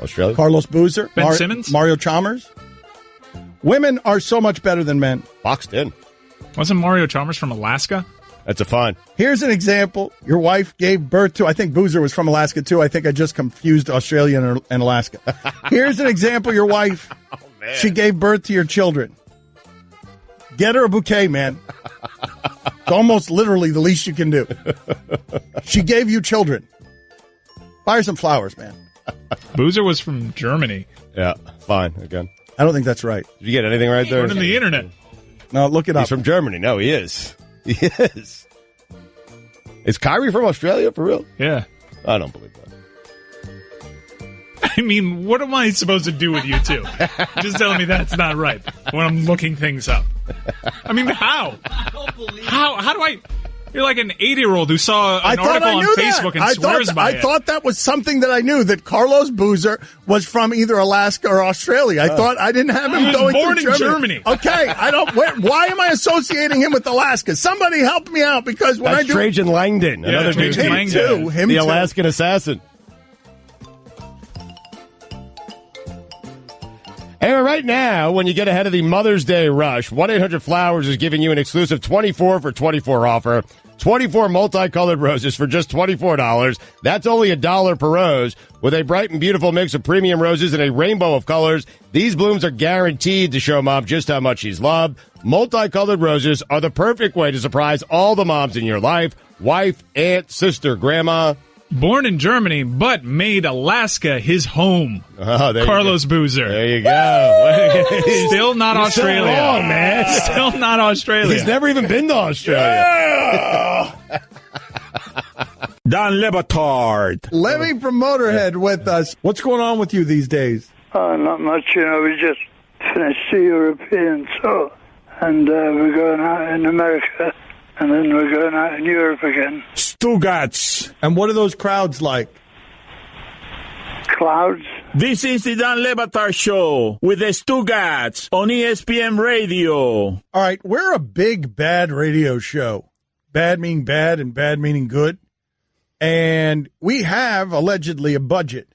Speaker 3: Australia.
Speaker 2: Carlos Boozer.
Speaker 8: Ben Simmons.
Speaker 2: Mario Chalmers. Women are so much better than men.
Speaker 3: Boxed in.
Speaker 8: Wasn't Mario Chalmers from Alaska?
Speaker 3: That's a fun.
Speaker 2: Here's an example. Your wife gave birth to, I think Boozer was from Alaska too. I think I just confused Australia and Alaska. Here's an example. Your wife, she gave birth to your children. Get her a bouquet, man. It's almost literally the least you can do. She gave you children. Buy her some flowers, man.
Speaker 8: Boozer was from Germany.
Speaker 3: Yeah, fine. Again.
Speaker 2: I don't think that's right.
Speaker 3: Did you get anything right there?
Speaker 8: Put it in the internet.
Speaker 2: No, look it up.
Speaker 3: He's from Germany. No, he is. He is. Is Kyrie from Australia for real?
Speaker 8: Yeah.
Speaker 3: I don't believe that.
Speaker 8: I mean, what am I supposed to do with you two? Just telling me that's not right when I'm looking things up. I mean, how? How do I... You're like an 80-year-old who saw an article on Facebook and swears by it.
Speaker 2: I thought that was something that I knew, that Carlos Boozer was from either Alaska or Australia. I thought I didn't have him going
Speaker 8: born
Speaker 2: through
Speaker 8: in Germany.
Speaker 2: Okay, I don't. Why am I associating him with Alaska? Somebody help me out, because when
Speaker 3: That's
Speaker 2: I do
Speaker 3: Trajan Langdon,
Speaker 8: Yeah,
Speaker 3: another
Speaker 8: Trajan
Speaker 3: dude.
Speaker 8: Langdon.
Speaker 2: Him
Speaker 3: the
Speaker 2: too.
Speaker 3: Alaskan assassin. Anyway, right now, when you get ahead of the Mother's Day rush, 1-800-Flowers is giving you an exclusive 24 for 24 offer. 24 multicolored roses for just $24. That's only $1 per rose. With a bright and beautiful mix of premium roses and a rainbow of colors, these blooms are guaranteed to show Mom just how much she's loved. Multicolored roses are the perfect way to surprise all the moms in your life. Wife, aunt, sister, grandma.
Speaker 8: Born in Germany, but made Alaska his home.
Speaker 3: Oh,
Speaker 8: Carlos Boozer.
Speaker 3: There you go.
Speaker 8: Still not Australia.
Speaker 3: Still wrong, man.
Speaker 8: Still not Australia.
Speaker 3: He's never even been to Australia.
Speaker 1: Don Le Batard.
Speaker 2: Lemmy from Motorhead with us. What's going on with you these days?
Speaker 14: Not much, we just finished the European tour, and we're going out in America, and then we're going out in Europe again.
Speaker 1: Stugotz.
Speaker 2: And what are those crowds like?
Speaker 14: Clouds.
Speaker 1: This is the Don Le Batard Show with the Stugotz on ESPN Radio.
Speaker 2: All right, we're a big, bad radio show. Bad meaning bad and bad meaning good. And we have, allegedly, a budget.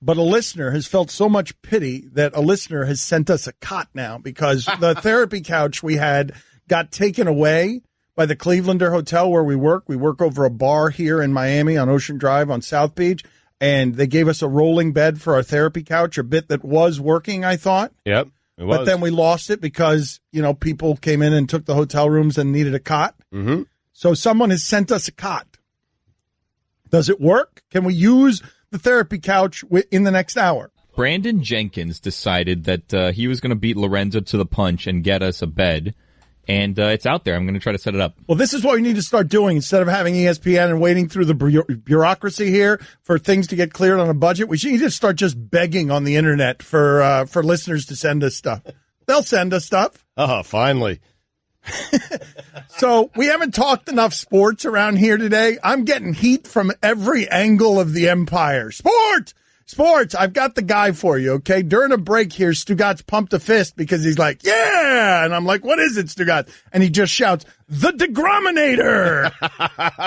Speaker 2: But a listener has felt so much pity that a listener has sent us a cot now, because the therapy couch we had got taken away by the Clevelander Hotel where we work. We work over a bar here in Miami on Ocean Drive on South Beach. And they gave us a rolling bed for our therapy couch, a bit that was working, I thought.
Speaker 3: Yep, it was.
Speaker 2: But then we lost it because, people came in and took the hotel rooms and needed a cot.
Speaker 3: Mm-hmm.
Speaker 2: So someone has sent us a cot. Does it work? Can we use the therapy couch in the next hour?
Speaker 4: Brandon Jenkins decided that he was going to beat Lorenzo to the punch and get us a bed. And it's out there. I'm going to try to set it up.
Speaker 2: Well, this is what we need to start doing. Instead of having ESPN and waiting through the bureaucracy here for things to get cleared on a budget, we need to start just begging on the internet for listeners to send us stuff. They'll send us stuff.
Speaker 3: Oh, finally.
Speaker 2: So we haven't talked enough sports around here today. I'm getting heat from every angle of the empire. Sports, I've got the guy for you, okay? During a break here, Stugotz pumped a fist because he's like, yeah! And I'm like, what is it, Stugotz? And he just shouts, the Degrominator!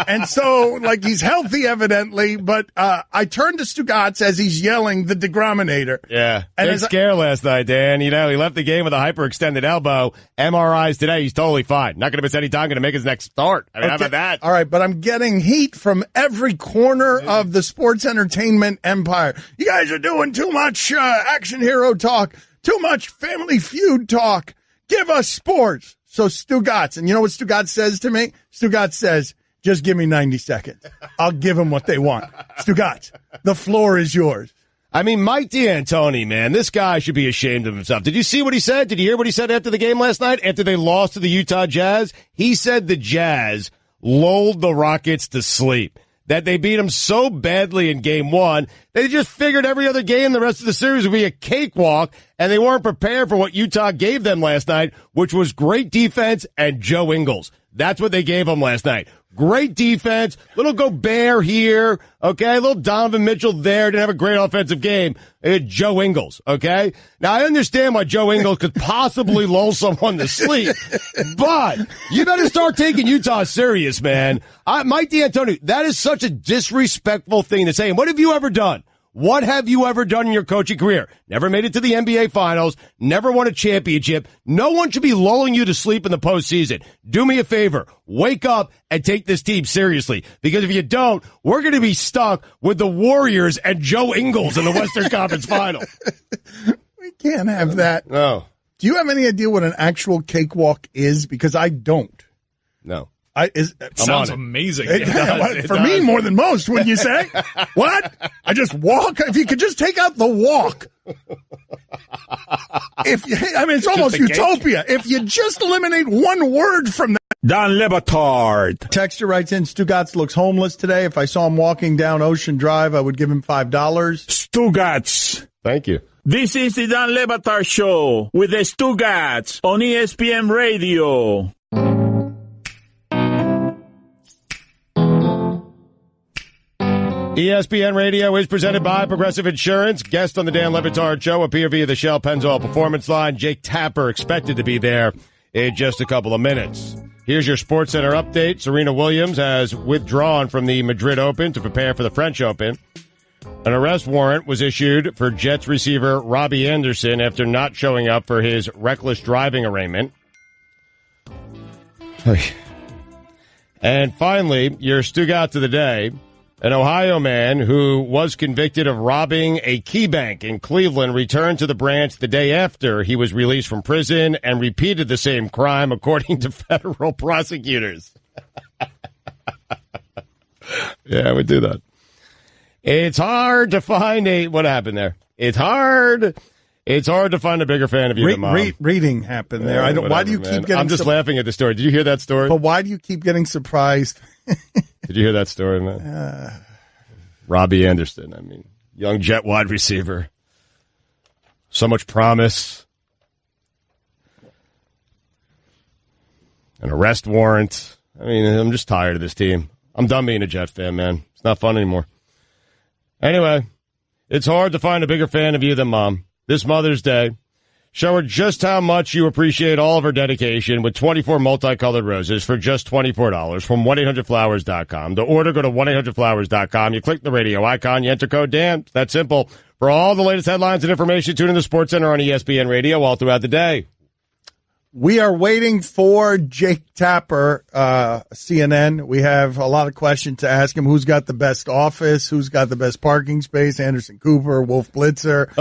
Speaker 2: And so, he's healthy, evidently, but I turned to Stugotz as he's yelling, the Degrominator.
Speaker 3: Yeah.
Speaker 2: And
Speaker 3: big scare last night, Dan. He left the game with a hyperextended elbow. MRIs today, he's totally fine. Not going to miss any time, going to make his next start. I mean, how about that?
Speaker 2: All right, but I'm getting heat from every corner of the sports entertainment empire. You guys are doing too much action hero talk, too much Family Feud talk. Give us sports. So Stugotz, and you know what Stugotz says to me? Stugotz says, just give me 90 seconds. I'll give them what they want. Stugotz, the floor is yours.
Speaker 3: I mean, Mike D'Antoni, man, this guy should be ashamed of himself. Did you see what he said? Did you hear what he said after the game last night? After they lost to the Utah Jazz? He said the Jazz lulled the Rockets to sleep. That they beat them so badly in game one, they just figured every other game the rest of the series would be a cakewalk, and they weren't prepared for what Utah gave them last night, which was great defense and Joe Ingles. That's what they gave them last night. Great defense, little Gobert here, okay, little Donovan Mitchell there, didn't have a great offensive game. Joe Ingles, okay? Now, I understand why Joe Ingles could possibly lull someone to sleep, but you better start taking Utah serious, man. Mike D'Antoni, that is such a disrespectful thing to say. And what have you ever done? What have you ever done in your coaching career? Never made it to the NBA Finals, never won a championship. No one should be lulling you to sleep in the postseason. Do me a favor. Wake up and take this team seriously. Because if you don't, we're going to be stuck with the Warriors and Joe Ingles in the Western Conference Final.
Speaker 2: We can't have that.
Speaker 3: No.
Speaker 2: Do you have any idea what an actual cakewalk is? Because I don't.
Speaker 3: No.
Speaker 8: Sounds amazing.
Speaker 2: For me, more than most, wouldn't you say? What? I just walk? If you could just take out the walk. It's almost utopia. If you just eliminate one word from that.
Speaker 1: Don Lebatard.
Speaker 2: Texter writes in, Stugotz looks homeless today. If I saw him walking down Ocean Drive, I would give him $5.
Speaker 1: Stugotz.
Speaker 3: Thank you.
Speaker 1: This is the Don Lebatard Show with the Stugotz on ESPN Radio.
Speaker 3: ESPN Radio is presented by Progressive Insurance. Guest on the Dan Le Batard Show appear via the Shell Pennzoil Performance Line. Jake Tapper expected to be there in just a couple of minutes. Here's your SportsCenter update. Serena Williams has withdrawn from the Madrid Open to prepare for the French Open. An arrest warrant was issued for Jets receiver Robbie Anderson after not showing up for his reckless driving arraignment. And finally, your Stugotz of the day. An Ohio man who was convicted of robbing a key bank in Cleveland returned to the branch the day after he was released from prison and repeated the same crime, according to federal prosecutors. Yeah, I would do that. It's hard to find what happened there? It's hard to find a bigger fan of you than Mom.
Speaker 2: Reading happened there. Why do you keep getting...
Speaker 3: I'm just laughing at the story. Did you hear that story?
Speaker 2: But why do you keep getting surprised?
Speaker 3: Did you hear that story, man? Robbie Anderson, young Jet wide receiver. So much promise. An arrest warrant. I'm just tired of this team. I'm done being a Jet fan, man. It's not fun anymore. Anyway, it's hard to find a bigger fan of you than Mom. This Mother's Day, show her just how much you appreciate all of her dedication with 24 multicolored roses for just $24 from 1-800-Flowers.com. To order, go to 1-800-Flowers.com. You click the radio icon, you enter code Dan. It's that simple. For all the latest headlines and information, tune in to SportsCenter on ESPN Radio all throughout the day.
Speaker 2: We are waiting for Jake Tapper, CNN. We have a lot of questions to ask him. Who's got the best office? Who's got the best parking space? Anderson Cooper, Wolf Blitzer.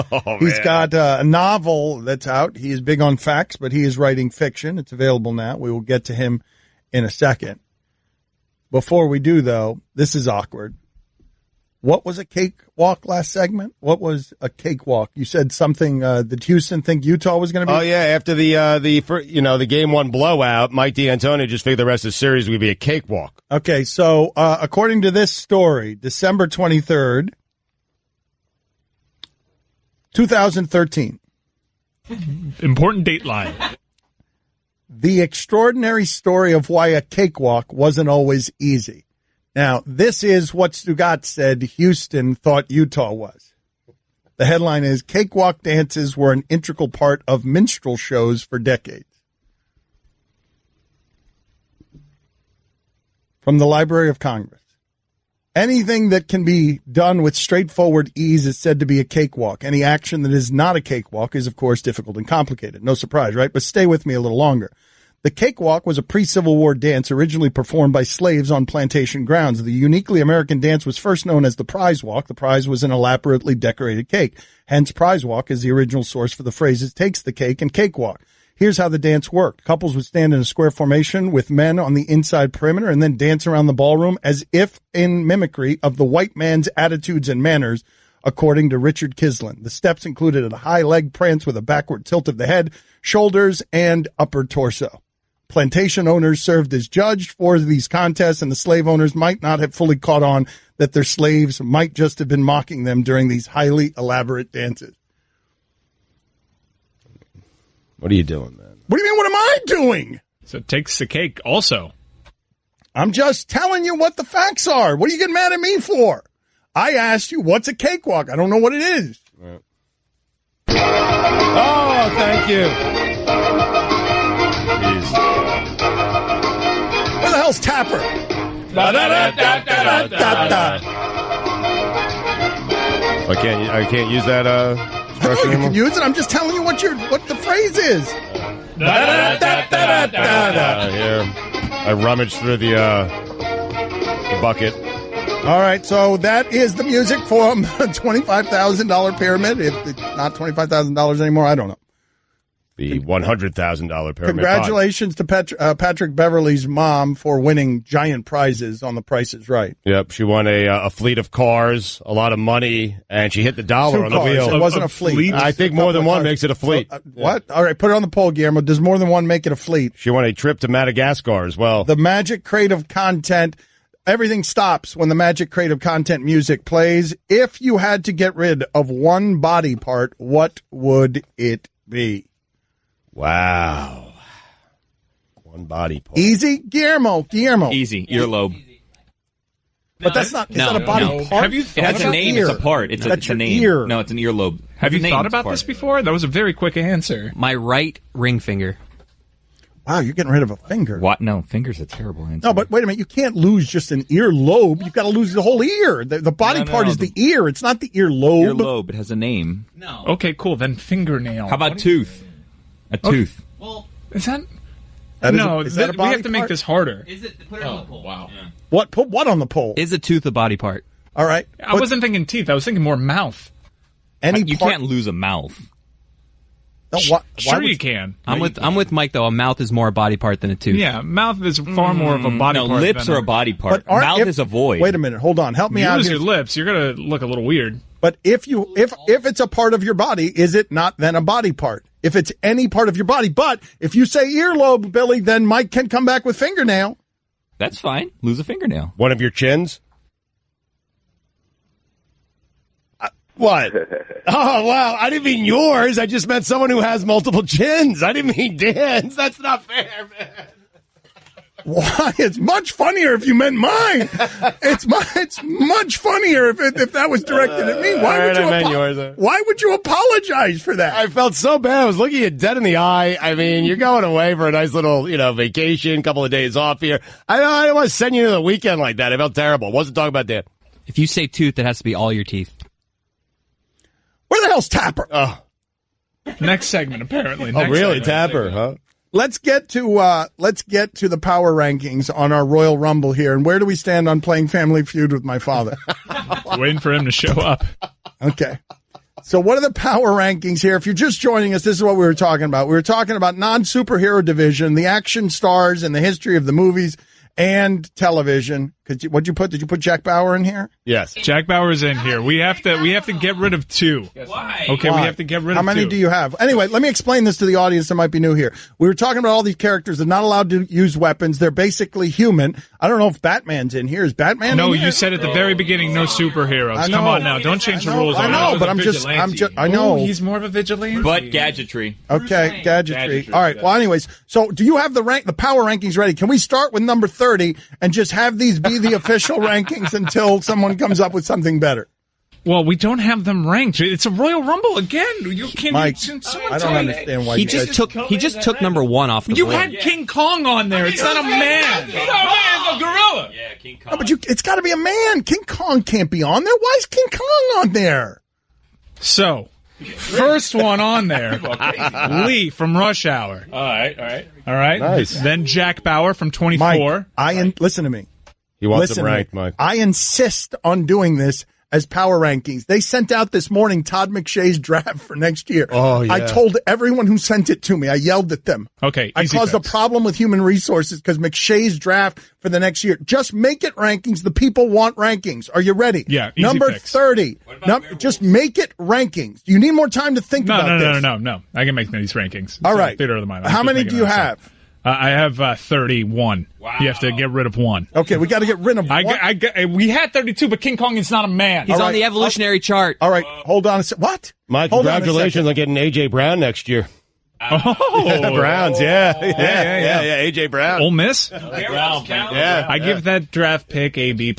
Speaker 2: He's got a novel that's out. He is big on facts, but he is writing fiction. It's available now. We will get to him in a second. Before we do, though, this is awkward. What was a cakewalk last segment? What was a cakewalk? You said something. Did Houston think Utah was going to be?
Speaker 3: Oh yeah, after the game one blowout, Mike D'Antoni just figured the rest of the series would be a cakewalk.
Speaker 2: Okay, so according to this story, December 23rd, 2013.
Speaker 8: Important date line.
Speaker 2: The extraordinary story of why a cakewalk wasn't always easy. Now, this is what Stugotz said Houston thought Utah was. The headline is, Cakewalk dances were an integral part of minstrel shows for decades. From the Library of Congress. Anything that can be done with straightforward ease is said to be a cakewalk. Any action that is not a cakewalk is, of course, difficult and complicated. No surprise, right? But stay with me a little longer. The cakewalk was a pre-Civil War dance originally performed by slaves on plantation grounds. The uniquely American dance was first known as the prize walk. The prize was an elaborately decorated cake. Hence, prize walk is the original source for the phrases takes the cake and cakewalk. Here's how the dance worked. Couples would stand in a square formation with men on the inside perimeter and then dance around the ballroom as if in mimicry of the white man's attitudes and manners according to Richard Kislin. The steps included a high leg prance with a backward tilt of the head, shoulders, and upper torso. Plantation owners served as judge for these contests, and the slave owners might not have fully caught on that their slaves might just have been mocking them during these highly elaborate dances.
Speaker 3: What are you doing, man?
Speaker 2: What do you mean, what am I doing?
Speaker 8: So it takes the cake also.
Speaker 2: I'm just telling you what the facts are. What are you getting mad at me for? I asked you, what's a cakewalk? I don't know what it is.
Speaker 3: Right. Oh, thank you.
Speaker 2: Where the hell's Tapper?
Speaker 3: I can't use that
Speaker 2: I know you can use it. I'm just telling you what the phrase is.
Speaker 3: Here, I rummaged through the bucket.
Speaker 2: All right, so that is the music for a $25,000 pyramid. If it's not $25,000 anymore, I don't know.
Speaker 3: The $100,000 pyramid.
Speaker 2: Congratulations to Patrick Beverly's mom for winning giant prizes on The Price is Right.
Speaker 3: Yep, she won a fleet of cars, a lot of money, and she hit the dollar on the wheel.
Speaker 2: It wasn't a fleet.
Speaker 3: I think more than one makes it a fleet.
Speaker 2: What? All right, put it on the poll, Guillermo. Does more than one make it a fleet?
Speaker 3: She won a trip to Madagascar as well.
Speaker 2: The Magic Crate of Content. Everything stops when the Magic Crate of Content music plays. If you had to get rid of one body part, what would it be?
Speaker 3: Wow. One body part.
Speaker 2: Easy? Guillermo.
Speaker 4: Easy. Earlobe.
Speaker 2: But that's not, is that a body part?
Speaker 8: Have you
Speaker 4: it has a name. It's a part. It's a name.
Speaker 2: Ear.
Speaker 4: No, it's an earlobe.
Speaker 8: Have you thought about this before? That was a very quick answer.
Speaker 10: My right ring finger.
Speaker 2: Wow, you're getting rid of a finger.
Speaker 4: What? No, finger's a terrible answer.
Speaker 2: No, but wait a minute. You can't lose just an earlobe. You've got to lose the whole ear. The body part is the ear. It's not the earlobe.
Speaker 4: Earlobe. It has a name.
Speaker 10: No.
Speaker 8: Okay, cool. Then fingernail.
Speaker 4: How about tooth? A tooth.
Speaker 10: Well,
Speaker 8: is that?
Speaker 2: Is that a body
Speaker 8: we have to make
Speaker 2: part?
Speaker 8: this harder.
Speaker 10: Is it? Put it on the poll.
Speaker 8: Wow.
Speaker 10: Yeah.
Speaker 2: What? Put what on the poll?
Speaker 10: Is a tooth a body part?
Speaker 2: All right.
Speaker 8: I wasn't thinking teeth. I was thinking more mouth.
Speaker 4: You can't lose a mouth.
Speaker 2: No,
Speaker 8: sure you can.
Speaker 10: I'm with Mike though. A mouth is more a body part than a tooth.
Speaker 8: Yeah, mouth is far more of a body part.
Speaker 4: No, lips are a body part. Mouth is a void.
Speaker 2: Wait a minute. Hold on. Help me
Speaker 8: you
Speaker 2: out.
Speaker 8: Lose your lips, you're gonna look a little weird.
Speaker 2: But if it's a part of your body, is it not then a body part? If it's any part of your body, but if you say earlobe, Billy, then Mike can come back with fingernail.
Speaker 4: That's fine. Lose a fingernail.
Speaker 3: One of your chins? What? Oh, wow. I didn't mean yours. I just meant someone who has multiple chins. I didn't mean Dan's. That's not fair, man.
Speaker 2: Why? It's much funnier if you meant mine. It's much funnier if that was directed at me. Why would you apologize for that?
Speaker 3: I felt so bad. I was looking you dead in the eye. I mean, you're going away for a nice little, vacation, couple of days off here. I don't want to send you to the weekend like that. I felt terrible. Wasn't talking about that.
Speaker 10: If you say tooth, it has to be all your teeth.
Speaker 2: Where the hell's Tapper?
Speaker 3: Oh.
Speaker 8: Next segment, apparently.
Speaker 3: Oh, really? Tapper, huh?
Speaker 2: Let's get to the power rankings on our Royal Rumble here. And where do we stand on playing Family Feud with my father?
Speaker 8: Waiting for him to show up.
Speaker 2: Okay. So what are the power rankings here? If you're just joining us, this is what we were talking about. We were talking about non-superhero division, the action stars and the history of the movies and television. What'd you put? Did you put Jack Bauer in here?
Speaker 3: Yes.
Speaker 8: Jack Bauer's in here. We have to get rid of two.
Speaker 10: Why?
Speaker 8: Okay,
Speaker 2: Why?
Speaker 8: we have to get rid of two.
Speaker 2: How many do you have? Anyway, let me explain this to the audience that might be new here. We were talking about all these characters that are not allowed to use weapons. They're basically human. I don't know if Batman's in here. Is Batman in here?
Speaker 8: No, you said at the very beginning, no superheroes. Come on now. Don't change the rules.
Speaker 2: I know, but I know.
Speaker 8: Ooh, he's more of a vigilante.
Speaker 4: But gadgetry.
Speaker 2: Okay, gadgetry. All right. Well, anyways, so do you have the power rankings ready? Can we start with number 30 and just have these be the official rankings until someone comes up with something better?
Speaker 8: Well, we don't have them ranked. It's a Royal Rumble again. You can't.
Speaker 2: Mike, I don't understand why
Speaker 10: he just took number one off the board.
Speaker 8: You had King Kong on there. It's not a man.
Speaker 4: It's a gorilla. Yeah, King Kong.
Speaker 2: No, but it's got to be a man. King Kong can't be on there. Why is King Kong on there?
Speaker 8: So, first one on there, Lee from Rush Hour.
Speaker 4: All right.
Speaker 3: Nice.
Speaker 8: Then Jack Bauer from 24.
Speaker 2: Mike, listen to me.
Speaker 3: He wants them ranked, Mike.
Speaker 2: I insist on doing this as power rankings. They sent out this morning Todd McShay's draft for next year.
Speaker 3: Oh, yeah.
Speaker 2: I told everyone who sent it to me. I yelled at them.
Speaker 8: Okay,
Speaker 2: I caused a problem with human resources because McShay's draft for the next year. Just make it rankings. The people want rankings. Are you ready?
Speaker 8: Yeah, easy
Speaker 2: Number
Speaker 8: picks.
Speaker 2: 30. Just make it rankings. You need more time to think about this.
Speaker 8: No. I can make these rankings.
Speaker 2: All right.
Speaker 8: Theater of the mind.
Speaker 2: How many do you have?
Speaker 8: I have 31. Wow. You have to get rid of one.
Speaker 2: Okay, we got to get rid of one.
Speaker 8: We had 32, but King Kong is not a man.
Speaker 10: He's on the evolutionary chart.
Speaker 2: All right, hold on a second. What?
Speaker 3: Mike, congratulations on getting A.J. Brown next year.
Speaker 8: Oh,
Speaker 3: Browns, yeah. A.J. Brown.
Speaker 8: Ole Miss?
Speaker 3: Yeah.
Speaker 8: I give that draft pick a B+.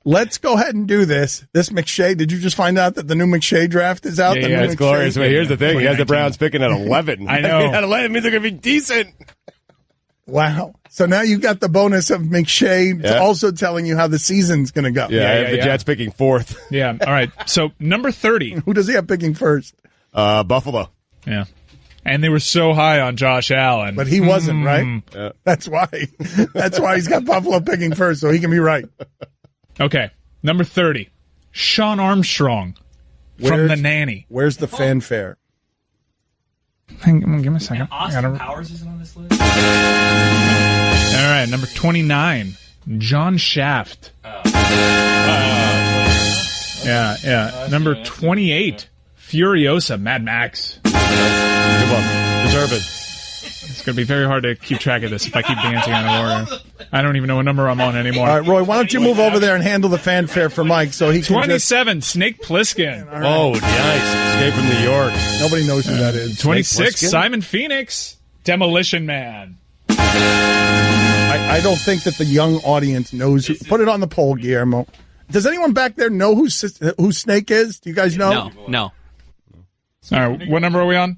Speaker 2: Let's go ahead and do this. This McShay, did you just find out that the new McShay draft is out?
Speaker 3: Yeah, it's glorious. But here's the thing. He has the Browns picking at 11.
Speaker 8: I know.
Speaker 3: At 11 means they're going to be decent.
Speaker 2: Wow. So now you got the bonus of McShay also telling you how the season's going to go.
Speaker 3: Yeah, I have the Jets picking 4th.
Speaker 8: Yeah, all right. So number 30.
Speaker 2: Who does he have picking first?
Speaker 3: Buffalo.
Speaker 8: Yeah. And they were so high on Josh Allen.
Speaker 2: But he wasn't, right?
Speaker 3: Yeah.
Speaker 2: That's why. That's why he's got Buffalo picking first, so he can be right.
Speaker 8: Okay, number 30, Sean Armstrong from The Nanny.
Speaker 2: Where's the fanfare?
Speaker 8: Give me a second.
Speaker 4: Austin Powers isn't on this list?
Speaker 8: All right, number 29, John Shaft. Number 28, Furiosa, Mad Max.
Speaker 3: Good one. Deserve it.
Speaker 8: It's going to be very hard to keep track of this if I keep dancing out of order. I don't even know what number I'm on anymore.
Speaker 2: All right, Roy, why don't you move over there and handle the fanfare for Mike so he can
Speaker 8: 27, Snake Plissken.
Speaker 2: Right.
Speaker 3: Oh, nice. Escape from New York.
Speaker 2: Nobody knows who that is.
Speaker 8: 26, Simon Phoenix, Demolition Man.
Speaker 2: I don't think that the young audience knows who. Put it on the poll, Guillermo. Does anyone back there know who Snake is? Do you guys know?
Speaker 10: No.
Speaker 8: All right, what number are we on?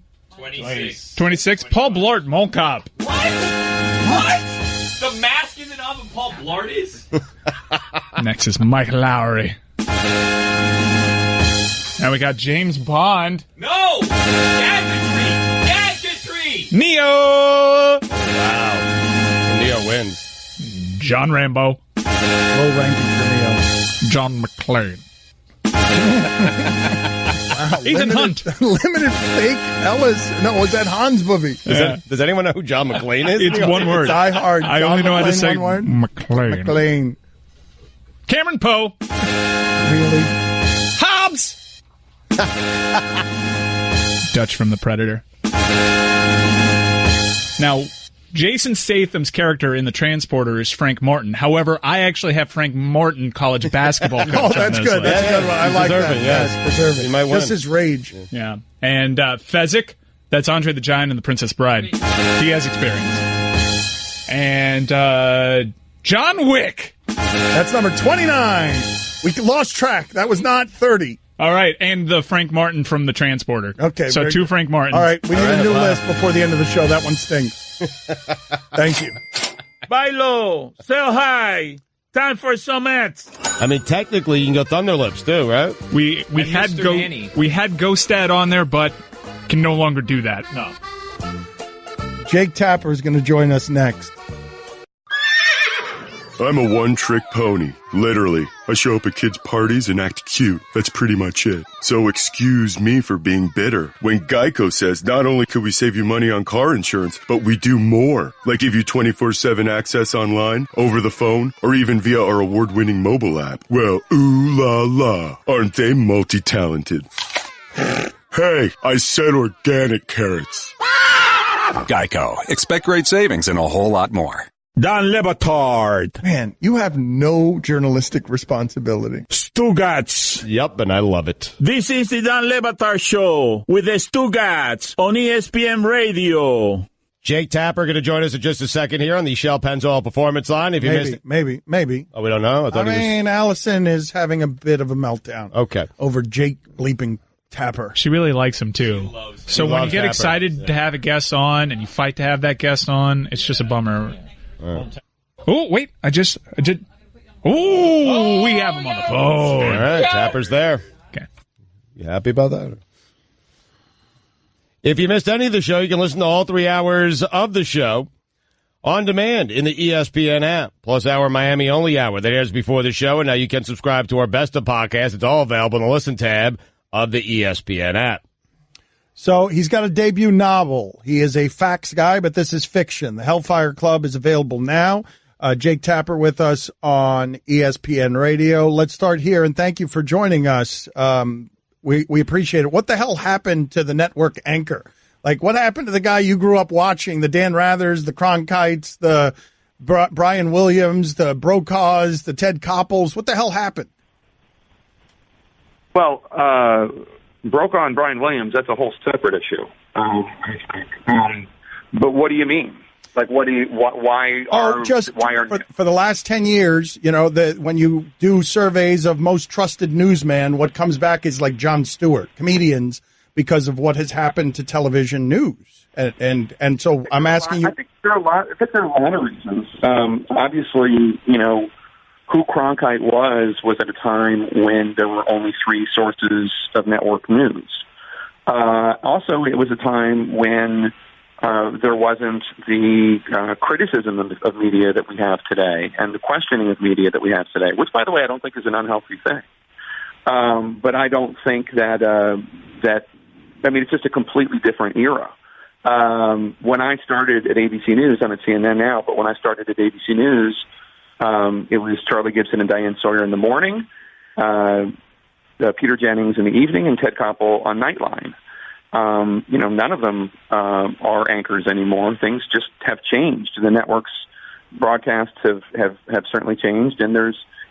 Speaker 8: 26. Paul Blart, Mall Cop.
Speaker 4: What? The mask isn't on, but Paul Blart is?
Speaker 8: Next is Mike Lowry. Now we got James Bond.
Speaker 4: No! Gadgetry!
Speaker 8: Neo!
Speaker 3: Wow. Neo wins.
Speaker 8: John Rambo.
Speaker 2: Low ranking for Neo.
Speaker 8: John McClane.
Speaker 2: Wow.
Speaker 8: Ethan Hunt.
Speaker 2: Limited fake Ellis. No, was that Hans movie?
Speaker 3: Does anyone know who John McClane is?
Speaker 8: It's one word.
Speaker 2: Die Hard.
Speaker 8: I
Speaker 2: John
Speaker 8: only know how to say
Speaker 2: one word?
Speaker 8: McClane.
Speaker 2: McClane.
Speaker 8: Cameron Poe.
Speaker 2: Really?
Speaker 8: Hobbs. Dutch from The Predator. Now, Jason Statham's character in The Transporter is Frank Martin. However, I actually have Frank Martin, college basketball coach.
Speaker 2: Oh, that's good. That's a good one. I like that. Yes, deserving.
Speaker 3: He might win.
Speaker 2: Just his rage.
Speaker 8: Yeah. And Fezzik, that's Andre the Giant in The Princess Bride. He has experience. And John Wick.
Speaker 2: That's number 29. We lost track. That was not 30.
Speaker 8: All right, and the Frank Martin from The Transporter.
Speaker 2: Okay.
Speaker 8: So 2 Frank Martins.
Speaker 2: All right, we need a new list before the end of the show. That one stinks. Thank you.
Speaker 1: Bailo, sell high. Time for some ads.
Speaker 3: I mean, technically, you can go Thunderlips, too, right?
Speaker 8: We had Ghost Dad on there, but can no longer do that.
Speaker 1: No.
Speaker 2: Jake Tapper is going to join us next.
Speaker 12: I'm a one-trick pony. Literally. I show up at kids' parties and act cute. That's pretty much it. So excuse me for being bitter. When Geico says not only could we save you money on car insurance, but we do more. Like give you 24/7 access online, over the phone, or even via our award-winning mobile app. Well, ooh la la. Aren't they multi-talented? Hey, I said organic carrots.
Speaker 7: Geico. Expect great savings and a whole lot more.
Speaker 1: Don Le Batard.
Speaker 2: Man, you have no journalistic responsibility.
Speaker 1: Stugotz.
Speaker 3: Yep, and I love it.
Speaker 1: This is the Don Le Batard Show with the Stugotz on ESPN Radio.
Speaker 3: Jake Tapper going to join us in just a second here on the Shell Pennzoil Performance Line. If you missed it.
Speaker 2: Maybe.
Speaker 3: Oh, we don't know?
Speaker 2: I mean, Allison is having a bit of a meltdown.
Speaker 3: Okay.
Speaker 2: Over Jake bleeping Tapper.
Speaker 8: She really likes him, too. So when you get
Speaker 3: Tapper.
Speaker 8: excited to have a guest on and you fight to have that guest on, it's just a bummer. Oh, wait. I did. Oh, we have him on the phone.
Speaker 3: All right, Tapper's there.
Speaker 8: Okay.
Speaker 3: You happy about that? If you missed any of the show, you can listen to all 3 hours of the show On demand in the ESPN app, plus our Miami-only hour that airs before the show, and now you can subscribe to our Best of podcast. It's all available in the Listen tab of the ESPN app.
Speaker 2: So he's got a debut novel. He is a facts guy, but this is fiction. The Hellfire Club is available now. Jake Tapper with us on ESPN Radio. Let's start here, and thank you for joining us. We appreciate it. What the hell happened to the network anchor? Like, what happened to the guy you grew up watching, the Dan Rathers, the Cronkites, the Brian Williams, the Brokaws, the Ted Koppels? What the hell happened?
Speaker 15: Well, Brokaw and Brian Williams, that's a whole separate issue. But what do you mean? Like, why are
Speaker 2: for the last 10 years, you know, when you do surveys of most trusted newsman, what comes back is like Jon Stewart, comedians, because of what has happened to television news. And so I'm asking you.
Speaker 15: I think there are a lot of reasons. Obviously, you know, who Cronkite was at a time when there were only 3 sources of network news. Also, it was a time when there wasn't the criticism of media that we have today and the questioning of media that we have today, which, by the way, I don't think is an unhealthy thing. But I don't think I mean, it's just a completely different era. When I started at ABC News, I'm at CNN now, but when I started at ABC News, it was Charlie Gibson and Diane Sawyer in the morning, Peter Jennings in the evening, and Ted Koppel on Nightline. You know, none of them are anchors anymore. Things just have changed. The network's broadcasts have certainly changed, and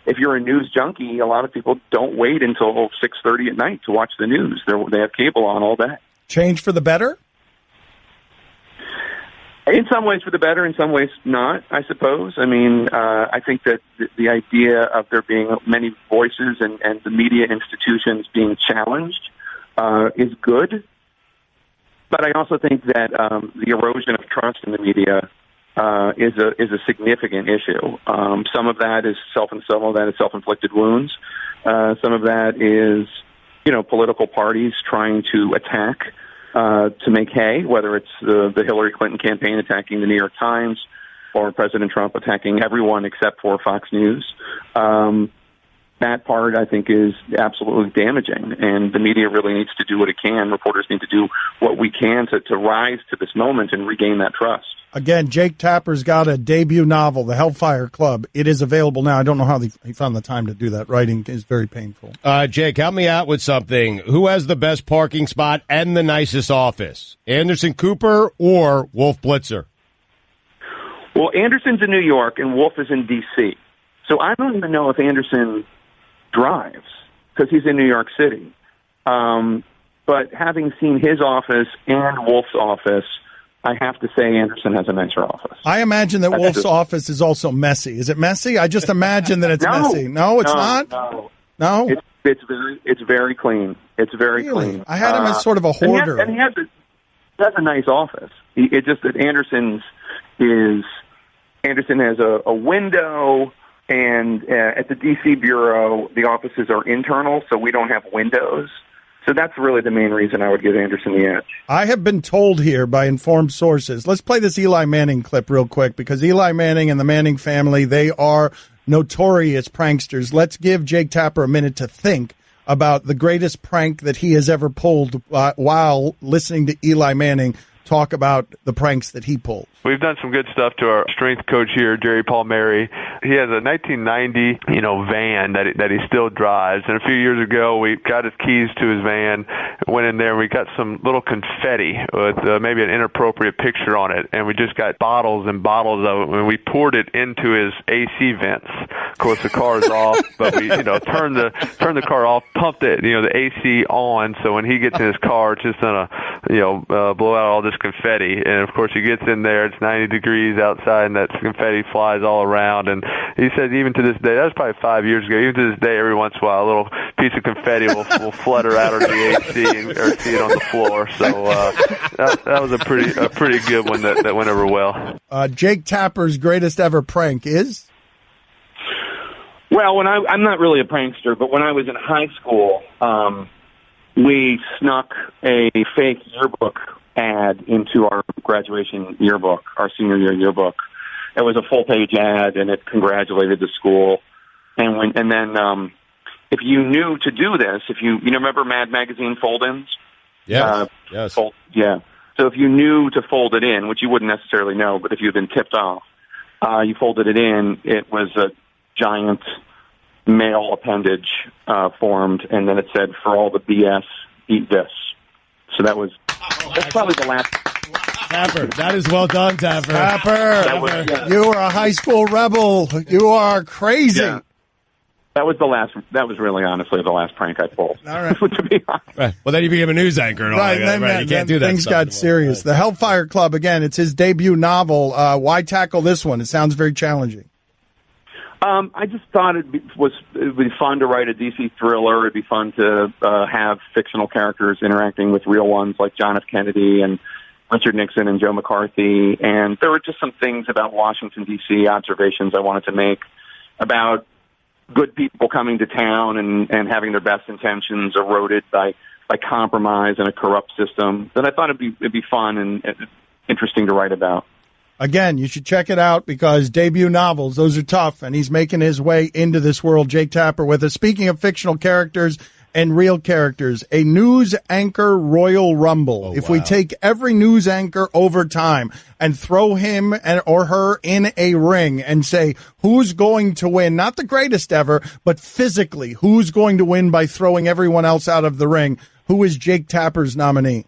Speaker 15: if you're a news junkie, a lot of people don't wait until 6:30 at night to watch the news. They have cable on all day.
Speaker 2: Change for the better?
Speaker 15: In some ways for the better, in some ways not, I suppose. I mean, I think that the idea of there being many voices and the media institutions being challenged is good. But I also think that the erosion of trust in the media is a significant issue. Some of that is self-inflicted wounds. Some of that is, you know, political parties trying to attack to make hay, whether it's the Hillary Clinton campaign attacking the New York Times or President Trump attacking everyone except for Fox News. That part, I think, is absolutely damaging, and the media really needs to do what it can. Reporters need to do what we can to rise to this moment and regain that trust.
Speaker 2: Again, Jake Tapper's got a debut novel, The Hellfire Club. It is available now. I don't know how he found the time to do that. Writing is very painful.
Speaker 3: Jake, help me out with something. Who has the best parking spot and the nicest office? Anderson Cooper or Wolf Blitzer?
Speaker 15: Well, Anderson's in New York and Wolf is in D.C. So I don't even know if Anderson drives because he's in New York City. But having seen his office and Wolf's office, I have to say Anderson has a nicer office.
Speaker 2: I imagine that Wolf's office is also messy. Is it messy? I just imagine that it's messy. No, it's not? No?
Speaker 15: It's very clean. It's very clean.
Speaker 2: I had him as sort of a hoarder.
Speaker 15: And he has a nice office. It's just that Anderson has a window. And at the D.C. Bureau, the offices are internal, so we don't have windows. So that's really the main reason I would give Anderson the edge.
Speaker 2: I have been told here by informed sources. Let's play this Eli Manning clip real quick, because Eli Manning and the Manning family, they are notorious pranksters. Let's give Jake Tapper a minute to think about the greatest prank that he has ever pulled while listening to Eli Manning talk about the pranks that he pulled.
Speaker 16: We've done some good stuff to our strength coach here, Jerry Palmieri. He has a 1990, van that he still drives. And a few years ago, we got his keys to his van, went in there, and we got some little confetti with maybe an inappropriate picture on it. And we just got bottles and bottles of it, and we poured it into his AC vents. Of course, the car is off, but we, turned the car off, pumped it, the AC on, so when he gets in his car, it's just gonna, blow out all this confetti. And of course, he gets in there. It's 90 degrees outside, and that confetti flies all around. And he said even to this day, that was probably 5 years ago, even to this day, every once in a while, a little piece of confetti will flutter out of the AC or see it on the floor. So that was a pretty good one that went over well.
Speaker 2: Jake Tapper's greatest ever prank is?
Speaker 15: Well, I'm not really a prankster, but when I was in high school, we snuck a fake yearbook ad into our graduation yearbook, our senior year yearbook. it was a full-page ad, and it congratulated the school. And then if you knew to do this, if you remember Mad Magazine fold-ins?
Speaker 3: Yes. Yes.
Speaker 15: Yeah. So if you knew to fold it in, which you wouldn't necessarily know, but if you'd been tipped off, you folded it in, it was a giant male appendage formed, and then it said, "For all the BS, eat this." So that's probably the last.
Speaker 3: Tapper, that is well done, Tapper.
Speaker 2: Tapper, you are a high school rebel. You are crazy.
Speaker 15: Yeah. That was really honestly the last prank I pulled.
Speaker 2: All right.
Speaker 15: To be honest.
Speaker 3: Right. Well, then you became a news anchor and all
Speaker 2: Right,
Speaker 3: that. Right. You can't do that.
Speaker 2: Things got serious. The Hellfire Club, again, it's his debut novel. Why tackle this one? It sounds very challenging.
Speaker 15: I just thought it'd be fun to write a DC thriller. It'd be fun to have fictional characters interacting with real ones like John F. Kennedy and Richard Nixon and Joe McCarthy. And there were just some things about Washington, D.C., observations I wanted to make about good people coming to town and having their best intentions eroded by compromise and a corrupt system. That I thought it'd be fun and interesting to write about.
Speaker 2: Again, you should check it out because debut novels, those are tough, and he's making his way into this world. Jake Tapper with us. Speaking of fictional characters and real characters, a news anchor Royal Rumble. If we take every news anchor over time and throw him or her in a ring and say, who's going to win? Not the greatest ever, but physically, who's going to win by throwing everyone else out of the ring? Who is Jake Tapper's nominee?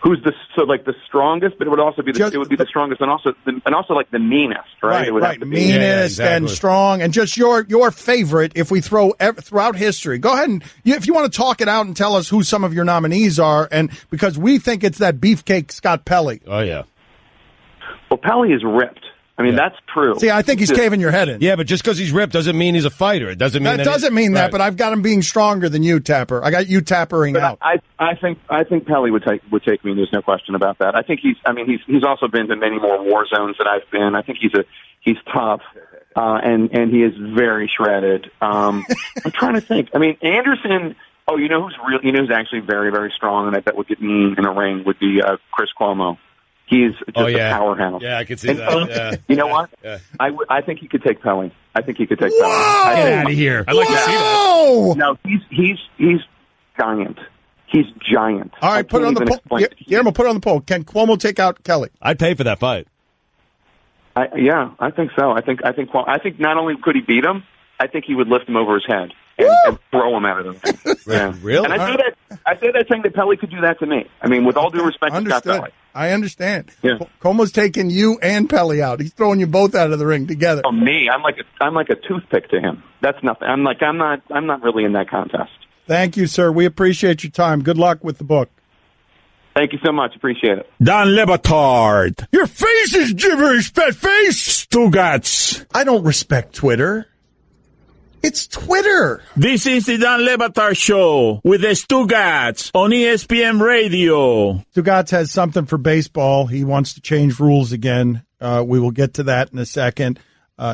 Speaker 15: Who's the strongest, but it would also be the strongest and also like the meanest, right? It would have to be
Speaker 2: meanest and strong, and just your favorite. If we throw throughout history, go ahead and if you want to talk it out and tell us who some of your nominees are, and because we think it's that beefcake Scott Pelley.
Speaker 3: Oh yeah.
Speaker 15: Well, Pelley is ripped. I mean, that's true.
Speaker 2: See, I think he's caving your head in.
Speaker 3: Yeah, but just because he's ripped doesn't mean he's a fighter. It doesn't mean
Speaker 2: that doesn't mean that. But I've got him being stronger than you, Tapper. I got you tappering out.
Speaker 15: I think Pelley would take me. There's no question about that. I think he's also been to many more war zones than I've been. I think he's tough, and he is very shredded. I'm trying to think. I mean, Anderson. Oh, who's actually very, very strong, and I bet would get mean in a ring would be Chris Cuomo. He's just a powerhouse.
Speaker 3: Yeah, I could see that. Yeah.
Speaker 15: You know what? Yeah. I think he could take Pelley. Get
Speaker 3: out of here!
Speaker 8: I'd like to see that.
Speaker 15: No, he's giant. He's giant.
Speaker 2: All right, put it on the poll. Guillermo, put it on the poll. Can Cuomo take out Kelly?
Speaker 3: I'd pay for that fight.
Speaker 15: I think so. I think not only could he beat him, I think he would lift him over his head and throw him out of the ring.
Speaker 3: Yeah. Really?
Speaker 15: And I say that saying that Pelley could do that to me. I mean, with all due respect to Scott Pelley.
Speaker 2: I understand.
Speaker 15: Yeah.
Speaker 2: Cuomo's taking you and Pelley out. He's throwing you both out of the ring together.
Speaker 15: Oh, me? I'm like a toothpick to him. That's nothing. I'm not really in that contest.
Speaker 2: Thank you, sir. We appreciate your time. Good luck with the book.
Speaker 15: Thank you so much. Appreciate it.
Speaker 1: Dan Le Batard. Your face is gibberish, pet face. Stugotz.
Speaker 2: I don't respect Twitter. It's Twitter.
Speaker 1: This is the Dan Le Batard Show with the Stugotz on ESPN Radio.
Speaker 2: Stugotz has something for baseball. He wants to change rules again. We will get to that in a second.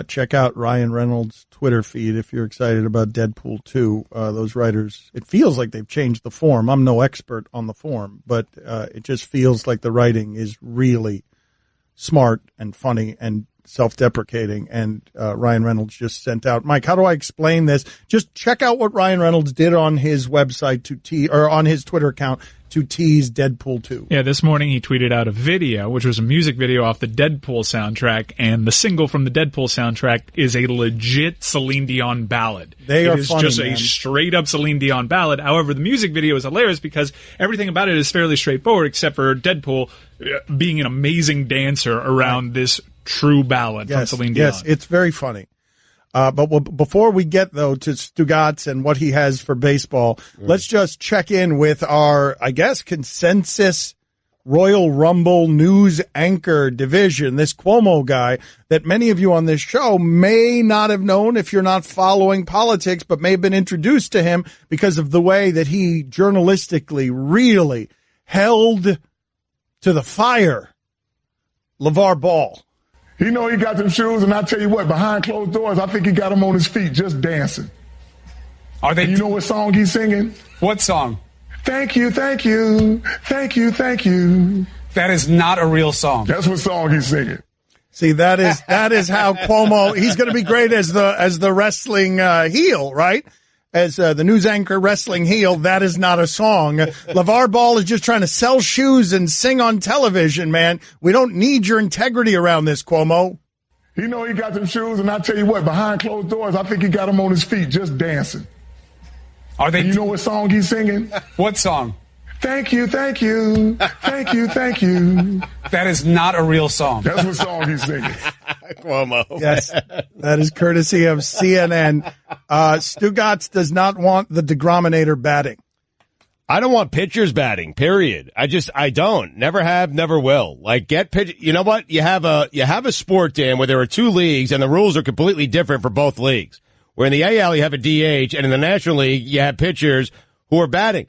Speaker 2: Check out Ryan Reynolds' Twitter feed if you're excited about Deadpool 2. Those writers, it feels like they've changed the form. I'm no expert on the form, but it just feels like the writing is really smart and funny and self-deprecating, and Ryan Reynolds just sent out. Mike, how do I explain this? Just check out what Ryan Reynolds did on his website or on his Twitter account to tease Deadpool 2.
Speaker 8: Yeah, this morning he tweeted out a video, which was a music video off the Deadpool soundtrack, and the single from the Deadpool soundtrack is a legit Celine Dion ballad.
Speaker 2: It is funny,
Speaker 8: just a straight-up Celine Dion ballad. However, the music video is hilarious because everything about it is fairly straightforward, except for Deadpool being an amazing dancer around this true ballad from Celine Dion.
Speaker 2: Yes, it's very funny. But before we get, though, to Stugotz and what he has for baseball, let's just check in with our, I guess, consensus Royal Rumble news anchor division, this Cuomo guy that many of you on this show may not have known if you're not following politics, but may have been introduced to him because of the way that he journalistically really held to the fire LeVar Ball.
Speaker 17: He know he got them shoes, and I tell you what, behind closed doors, I think he got them on his feet just dancing.
Speaker 18: Are they?
Speaker 17: And you know what song he's singing?
Speaker 18: What song?
Speaker 17: Thank you, thank you, thank you, thank you.
Speaker 18: That is not a real song.
Speaker 17: That's what song he's singing.
Speaker 2: See, that is how Cuomo. He's going to be great as the wrestling heel, right? As the news anchor wrestling heel. That is not a song. LeVar Ball is just trying to sell shoes and sing on television, man. We don't need your integrity around this, Cuomo.
Speaker 17: He know he got them shoes, and I tell you what, behind closed doors, I think he got them on his feet just dancing.
Speaker 18: Are they?
Speaker 17: You know what song he's singing?
Speaker 18: What song?
Speaker 17: Thank you, thank you, thank you, thank you.
Speaker 18: That is not a real song.
Speaker 17: That's what song he's singing.
Speaker 3: Cuomo.
Speaker 2: Yes, that is courtesy of CNN. Stugotz does not want the degrominator batting.
Speaker 3: I don't want pitchers batting, period. I don't. Never have, never will. Like, get pitch. You know what? You have a sport, Dan, where there are two leagues and the rules are completely different for both leagues. Where in the AL you have a DH and in the National League you have pitchers who are batting.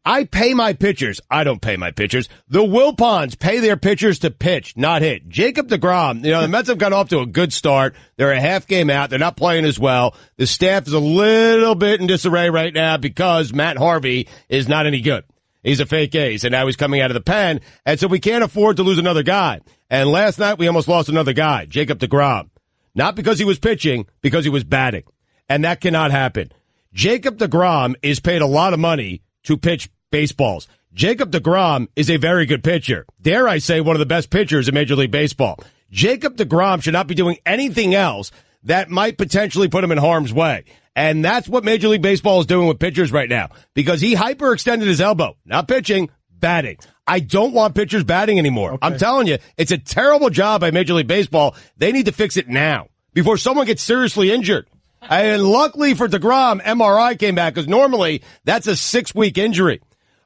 Speaker 3: I pay my pitchers. I don't pay my pitchers. The Wilpons pay their pitchers to pitch, not hit. Jacob deGrom, the Mets have got off to a good start. They're a half game out. They're not playing as well. The staff is a little bit in disarray right now because Matt Harvey is not any good. He's a fake ace, and now he's coming out of the pen, and so we can't afford to lose another guy. And last night we almost lost another guy, Jacob deGrom. Not because he was pitching, because he was batting. And that cannot happen. Jacob deGrom is paid a lot of money to pitch baseballs. Jacob deGrom is a very good pitcher. Dare I say one of the best pitchers in Major League Baseball. Jacob deGrom should not be doing anything else that might potentially put him in harm's way. And that's what Major League Baseball is doing with pitchers right now. Because he hyperextended his elbow. Not pitching, batting. I don't want pitchers batting anymore. Okay. I'm telling you, it's a terrible job by Major League Baseball. They need to fix it now before someone gets seriously injured. And luckily for deGrom, MRI came back because normally that's a 6-week injury.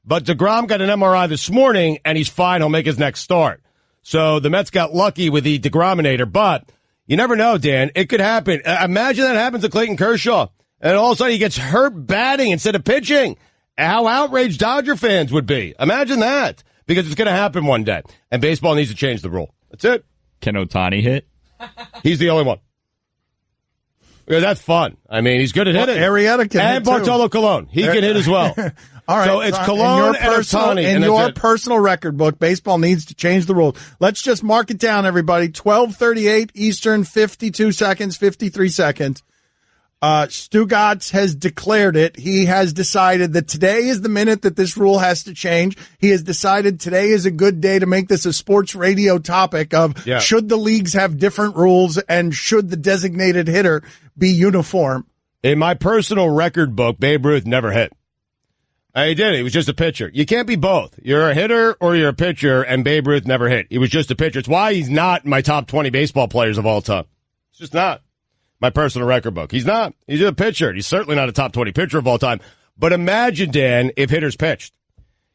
Speaker 3: But deGrom got an MRI this morning, and he's fine. He'll make his next start. So the Mets got lucky with the deGrominator. But you never know, Dan. It could happen. Imagine that happens to Clayton Kershaw, and all of a sudden he gets hurt batting instead of pitching. How outraged Dodger fans would be. Imagine that, because it's going to happen one day. And baseball needs to change the rule. That's it.
Speaker 4: Can Ohtani hit?
Speaker 3: He's the only one. Yeah, that's fun. I mean, he's good at hitting.
Speaker 2: Arrieta can
Speaker 3: and
Speaker 2: hit
Speaker 3: Bartolo Colon. He can hit as well.
Speaker 2: All right.
Speaker 3: So it's Colon and Ohtani.
Speaker 2: In your personal record book, baseball needs to change the rules. Let's just mark it down, everybody. 12:38 Eastern, 52 seconds, 53 seconds. Stugotz has declared it. He has decided that today is the minute that this rule has to change. He has decided today is a good day to make this a sports radio topic of should the leagues have different rules and should the designated hitter be uniform.
Speaker 3: In my personal record book, Babe Ruth never hit. He did. He was just a pitcher. You can't be both. You're a hitter or you're a pitcher, and Babe Ruth never hit. He was just a pitcher. It's why he's not in my top 20 baseball players of all time. It's just not. My personal record book. He's not. He's a pitcher. He's certainly not a top 20 pitcher of all time. But imagine, Dan, if hitters pitched.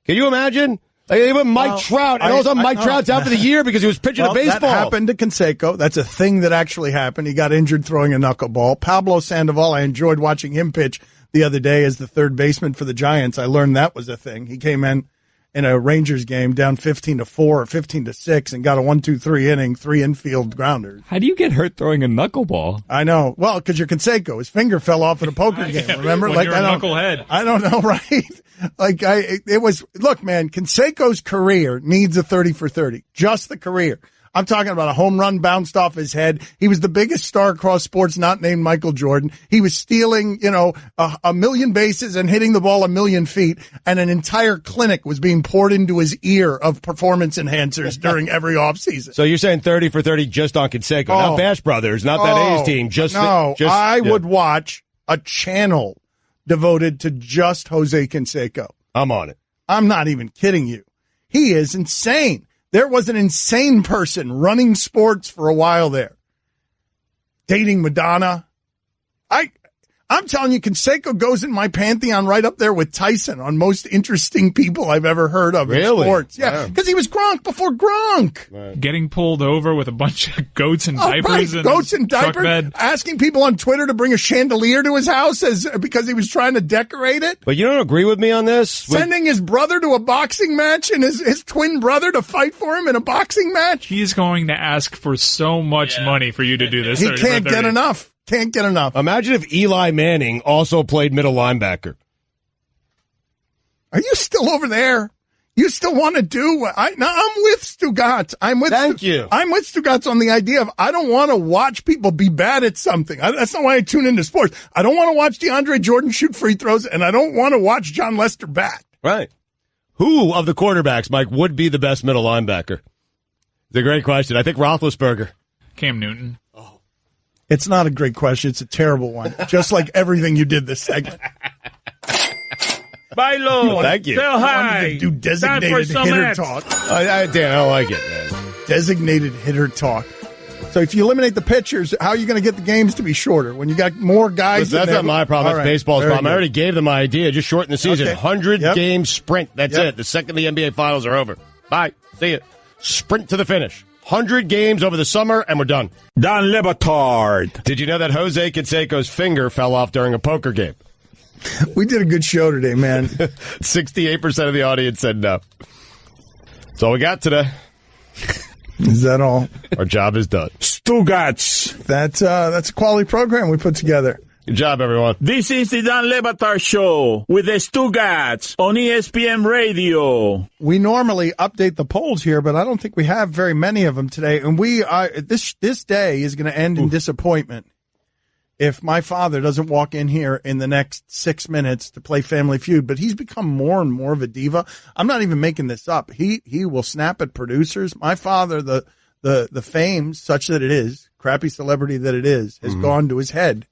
Speaker 3: Can you imagine? Even Mike Trout. And also Mike Trout's out for the year because he was pitching a baseball.
Speaker 2: That happened to Canseco. That's a thing that actually happened. He got injured throwing a knuckleball. Pablo Sandoval, I enjoyed watching him pitch the other day as the third baseman for the Giants. I learned that was a thing. He came in a Rangers game down 15-4 or 15-6 and got a 1-2-3 inning, 3 infield grounders.
Speaker 4: How do you get hurt throwing a knuckleball?
Speaker 2: I know. Well, because you're Canseco. His finger fell off in a poker game. Remember?
Speaker 8: Like you're a knucklehead.
Speaker 2: I don't know, right? Look, man, Canseco's career needs a 30 for 30. Just the career. I'm talking about a home run bounced off his head. He was the biggest star across sports, not named Michael Jordan. He was stealing, a million bases and hitting the ball 1,000,000 feet, and an entire clinic was being poured into his ear of performance enhancers during every offseason.
Speaker 3: So you're saying 30 for 30 just on Canseco, not Bash Brothers, not that A's team.
Speaker 2: I would watch a channel devoted to just Jose Canseco.
Speaker 3: I'm on it.
Speaker 2: I'm not even kidding you. He is insane. There was an insane person running sports for a while there. Dating Madonna. I'm telling you, Canseco goes in my pantheon right up there with Tyson on most interesting people I've ever heard of in sports. Yeah, because he was Gronk before Gronk.
Speaker 8: Right. Getting pulled over with a bunch of goats and diapers.
Speaker 2: Right. Goats and diapers. Asking people on Twitter to bring a chandelier to his house because he was trying to decorate it.
Speaker 3: But you don't agree with me on this?
Speaker 2: Sending his brother to a boxing match and his twin brother to fight for him in a boxing match.
Speaker 8: He's going to ask for so much money for you to do this.
Speaker 2: He can't get enough. Can't get enough.
Speaker 3: Imagine if Eli Manning also played middle linebacker.
Speaker 2: Are you still over there? You still want to do? I'm with Stugotz. I'm with Stugotz on the idea of I don't want to watch people be bad at something. That's not why I tune into sports. I don't want to watch DeAndre Jordan shoot free throws, and I don't want to watch John Lester bat.
Speaker 3: Right. Who of the quarterbacks, Mike, would be the best middle linebacker? It's a great question. I think Roethlisberger.
Speaker 8: Cam Newton.
Speaker 2: Oh. It's not a great question. It's a terrible one. Just like everything you did this segment.
Speaker 1: Bailo.
Speaker 3: Thank you.
Speaker 1: Tell hi.
Speaker 2: Do designated hitter talk.
Speaker 3: Dan, I don't like it, man.
Speaker 2: Designated hitter talk. So if you eliminate the pitchers, how are you going to get the games to be shorter? When you got more guys?
Speaker 3: That's not my problem. That's baseball's problem. I already gave them my idea. Just shorten the season. 100-game sprint. That's it. The second the NBA Finals are over. Bye. See you. Sprint to the finish. 100 games over the summer, and we're done.
Speaker 1: Don Le Batard.
Speaker 3: Did you know that Jose Canseco's finger fell off during a poker game?
Speaker 2: We did a good show today, man.
Speaker 3: 68% of the audience said no. That's all we got today.
Speaker 2: Is that all?
Speaker 3: Our job is done.
Speaker 1: Stugotz.
Speaker 2: That's a quality program we put together.
Speaker 3: Good job, everyone.
Speaker 1: This is the Dan Le Batard Show with the Stugotz on ESPN Radio.
Speaker 2: We normally update the polls here, but I don't think we have very many of them today. And we are this day is going to end in disappointment if my father doesn't walk in here in the next 6 minutes to play Family Feud. But he's become more and more of a diva. I'm not even making this up. He will snap at producers. My father, the fame, such that it is, crappy celebrity that it is, has gone to his head.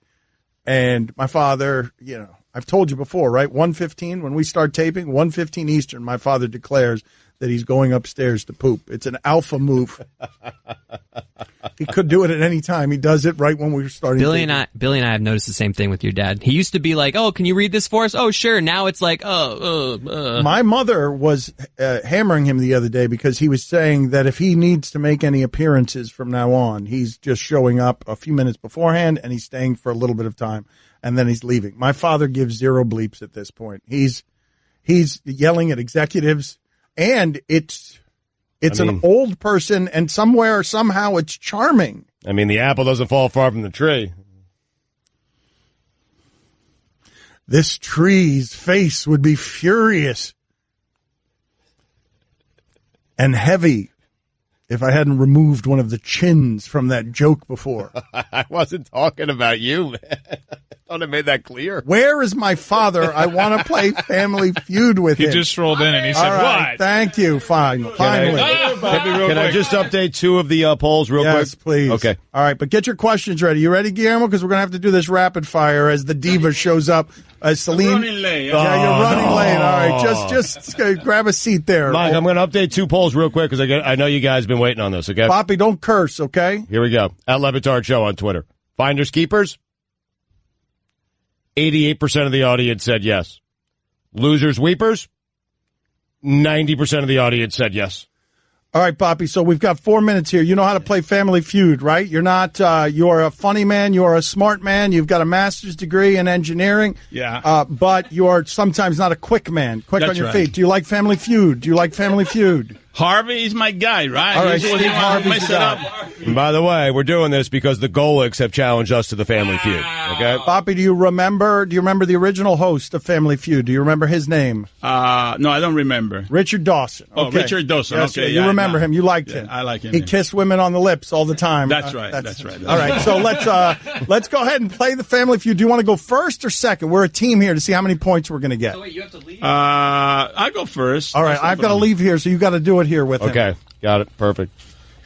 Speaker 2: And my father, I've told you before, right? 1:15 when we start taping, 1:15 Eastern, my father declares that he's going upstairs to poop. It's an alpha move. He could do it at any time. He does it right when we were starting.
Speaker 19: Billy and I have noticed the same thing with your dad. He used to be like, "Oh, can you read this for us?" "Oh, sure." Now it's like,
Speaker 2: My mother was hammering him the other day because he was saying that if he needs to make any appearances from now on, he's just showing up a few minutes beforehand and he's staying for a little bit of time and then he's leaving. My father gives zero bleeps at this point. He's yelling at executives, and it's an old person, and somehow it's charming.
Speaker 3: I mean, the apple doesn't fall far from the tree.
Speaker 2: This tree's face would be furious and heavy if I hadn't removed one of the chins from that joke before.
Speaker 3: I wasn't talking about you, man. I thought I made that clear.
Speaker 2: Where is my father? I want to play Family Feud with him.
Speaker 8: He just rolled in and he said,
Speaker 2: all right,
Speaker 8: what?
Speaker 2: Thank you. Finally.
Speaker 3: Can I just update two of the polls real quick?
Speaker 2: Yes, please.
Speaker 3: Okay.
Speaker 2: All right, but get your questions ready. You ready, Guillermo? Because we're going to have to do this rapid fire as the diva shows up. Celine.
Speaker 1: I'm running late.
Speaker 2: Yeah, you're running late. All right, just grab a seat there.
Speaker 3: Mike, I'm going to update two polls real quick because I know you guys have been waiting on this, okay?
Speaker 2: Papi, don't curse, okay?
Speaker 3: Here we go. At Le Batard Show on Twitter. Finders keepers? 88% of the audience said yes. Losers weepers? 90% of the audience said yes.
Speaker 2: All right, Papi, so we've got 4 minutes here. You know how to play Family Feud, right? You're not, you're a funny man, you're a smart man, you've got a master's degree in engineering.
Speaker 1: Yeah.
Speaker 2: But you're sometimes not a quick man, quick on your feet. Do you like Family Feud? Do you like Family Feud?
Speaker 1: Harvey is my guy, right?
Speaker 2: All right,
Speaker 1: He's
Speaker 2: Steve Harvey's the guy.
Speaker 3: And by the way, we're doing this because the Golics have challenged us to the Family Feud. Okay,
Speaker 2: Papi, do you remember the original host of Family Feud? Do you remember his name?
Speaker 1: No, I don't remember.
Speaker 2: Richard Dawson. Okay.
Speaker 1: Oh, Richard Dawson.
Speaker 2: Yes,
Speaker 1: okay,
Speaker 2: you remember him. You liked him.
Speaker 1: I like him.
Speaker 2: He kissed women on the lips all the time.
Speaker 1: That's right. That's right.
Speaker 2: All right, so let's go ahead and play the Family Feud. Do you want to go first or second? We're a team here to see how many points we're going to get.
Speaker 19: So wait, you have to leave?
Speaker 1: I go first.
Speaker 2: All right, I've got to leave here, so you got to do it here with him.
Speaker 3: Okay. Got it. Perfect.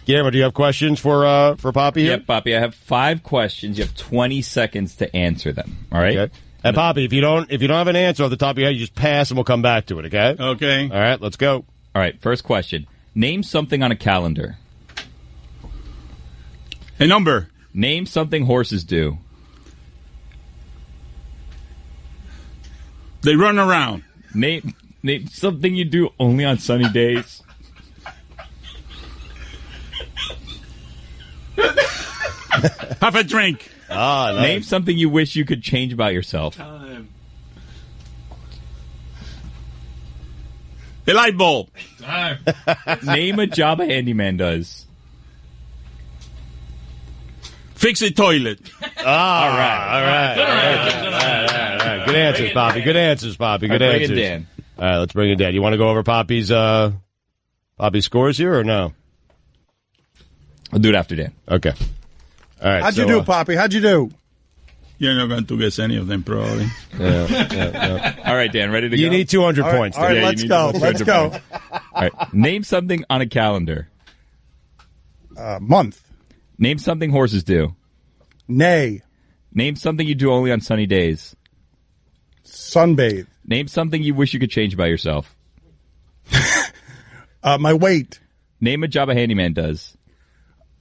Speaker 3: Guillermo, do you have questions for Papi here?
Speaker 4: Yep, Papi. I have 5 questions. You have 20 seconds to answer them. All right.
Speaker 3: Okay. And Papi, if you don't have an answer off the top of your head, you just pass and we'll come back to it. Okay.
Speaker 1: Okay.
Speaker 3: All right. Let's go.
Speaker 4: All right. First question. Name something on a calendar.
Speaker 1: A number.
Speaker 4: Name something horses do.
Speaker 1: They run around.
Speaker 4: Name something you do only on sunny days.
Speaker 1: Have a drink.
Speaker 3: Nice.
Speaker 4: Name something you wish you could change about yourself.
Speaker 1: A light bulb.
Speaker 4: Name a job a handyman does.
Speaker 1: Fix a toilet.
Speaker 3: All right. Good answers, Papi. Good answers, Papi. Good answers.
Speaker 4: Dan.
Speaker 3: All right, let's bring it down. You want to go over Papi's scores here or no?
Speaker 4: I'll do it after Dan.
Speaker 3: Okay. All right.
Speaker 2: How'd you do, Papi? How'd you do?
Speaker 1: You're not going to guess any of them, probably.
Speaker 4: Yeah. All right, Dan, ready to go?
Speaker 3: You need 200 points.
Speaker 2: All right, let's go. Let's go.
Speaker 4: All right, name something on a calendar.
Speaker 2: Month.
Speaker 4: Name something horses do.
Speaker 2: Nay.
Speaker 4: Name something you do only on sunny days.
Speaker 2: Sunbathe.
Speaker 4: Name something you wish you could change about yourself.
Speaker 2: My weight.
Speaker 4: Name a job a handyman does.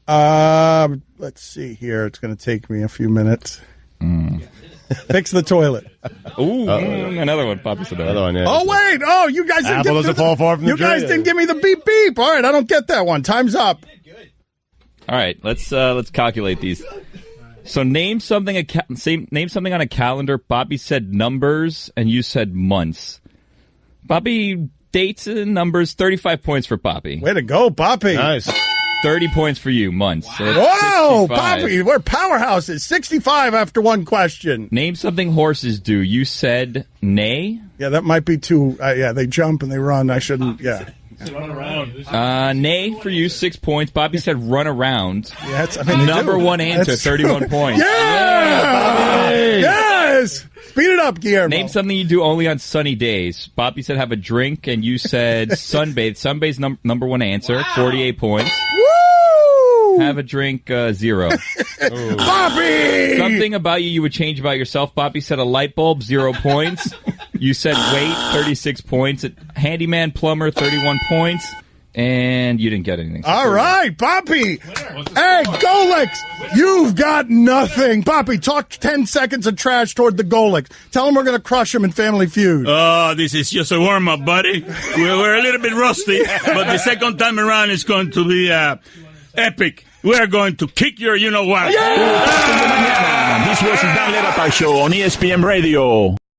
Speaker 2: Let's see here. It's going to take me a few minutes. Fix the toilet.
Speaker 4: Ooh, another one. Papi said
Speaker 3: another one. Yeah.
Speaker 2: Oh wait! Oh, you guys didn't
Speaker 3: Apple doesn't fall far from the
Speaker 2: You guys
Speaker 3: tree.
Speaker 2: didn't give me the beep beep. All right, I don't get that one. Time's up.
Speaker 4: All right, let's calculate these. So name something name something on a calendar. Papi said numbers, and you said months. Papi, dates and numbers. 35 points for Papi.
Speaker 2: Way to go, Papi!
Speaker 3: Nice.
Speaker 4: 30 points for you, months. So that's
Speaker 2: Whoa,
Speaker 4: 65.
Speaker 2: Papi, we're powerhouses. 65 after one question.
Speaker 4: Name something horses do. You said neigh.
Speaker 2: Yeah, that might be too. Yeah, they jump and they run. I shouldn't. Yeah.
Speaker 8: Run around.
Speaker 4: Neigh for you, 6 points. Papi said run around.
Speaker 2: Yeah, they
Speaker 4: Number
Speaker 2: do.
Speaker 4: one answer,
Speaker 2: That's
Speaker 4: 31
Speaker 2: true.
Speaker 4: points.
Speaker 2: Yeah! Yes! Speed it up, Guillermo.
Speaker 4: Name something you do only on sunny days. Papi said have a drink, and you said sunbathe. Sunbathe's number one answer, 48 points.
Speaker 2: Woo!
Speaker 4: Have a drink, 0.
Speaker 2: Papi!
Speaker 4: Something about you would change about yourself. Papi said a light bulb, 0 points. You said weight, 36 points. Handyman, plumber, 31 points. And you didn't get anything.
Speaker 2: All right, Papi. Hey, Golix, you've got nothing. Papi, talk 10 seconds of trash toward the Golix. Tell him we're going to crush him in Family Feud.
Speaker 1: Oh, this is just a warm-up, buddy. We're a little bit rusty, but the second time around is going to be epic. We're going to kick your you-know-what.
Speaker 20: This was the Dan Le Batard Show on ESPN Radio.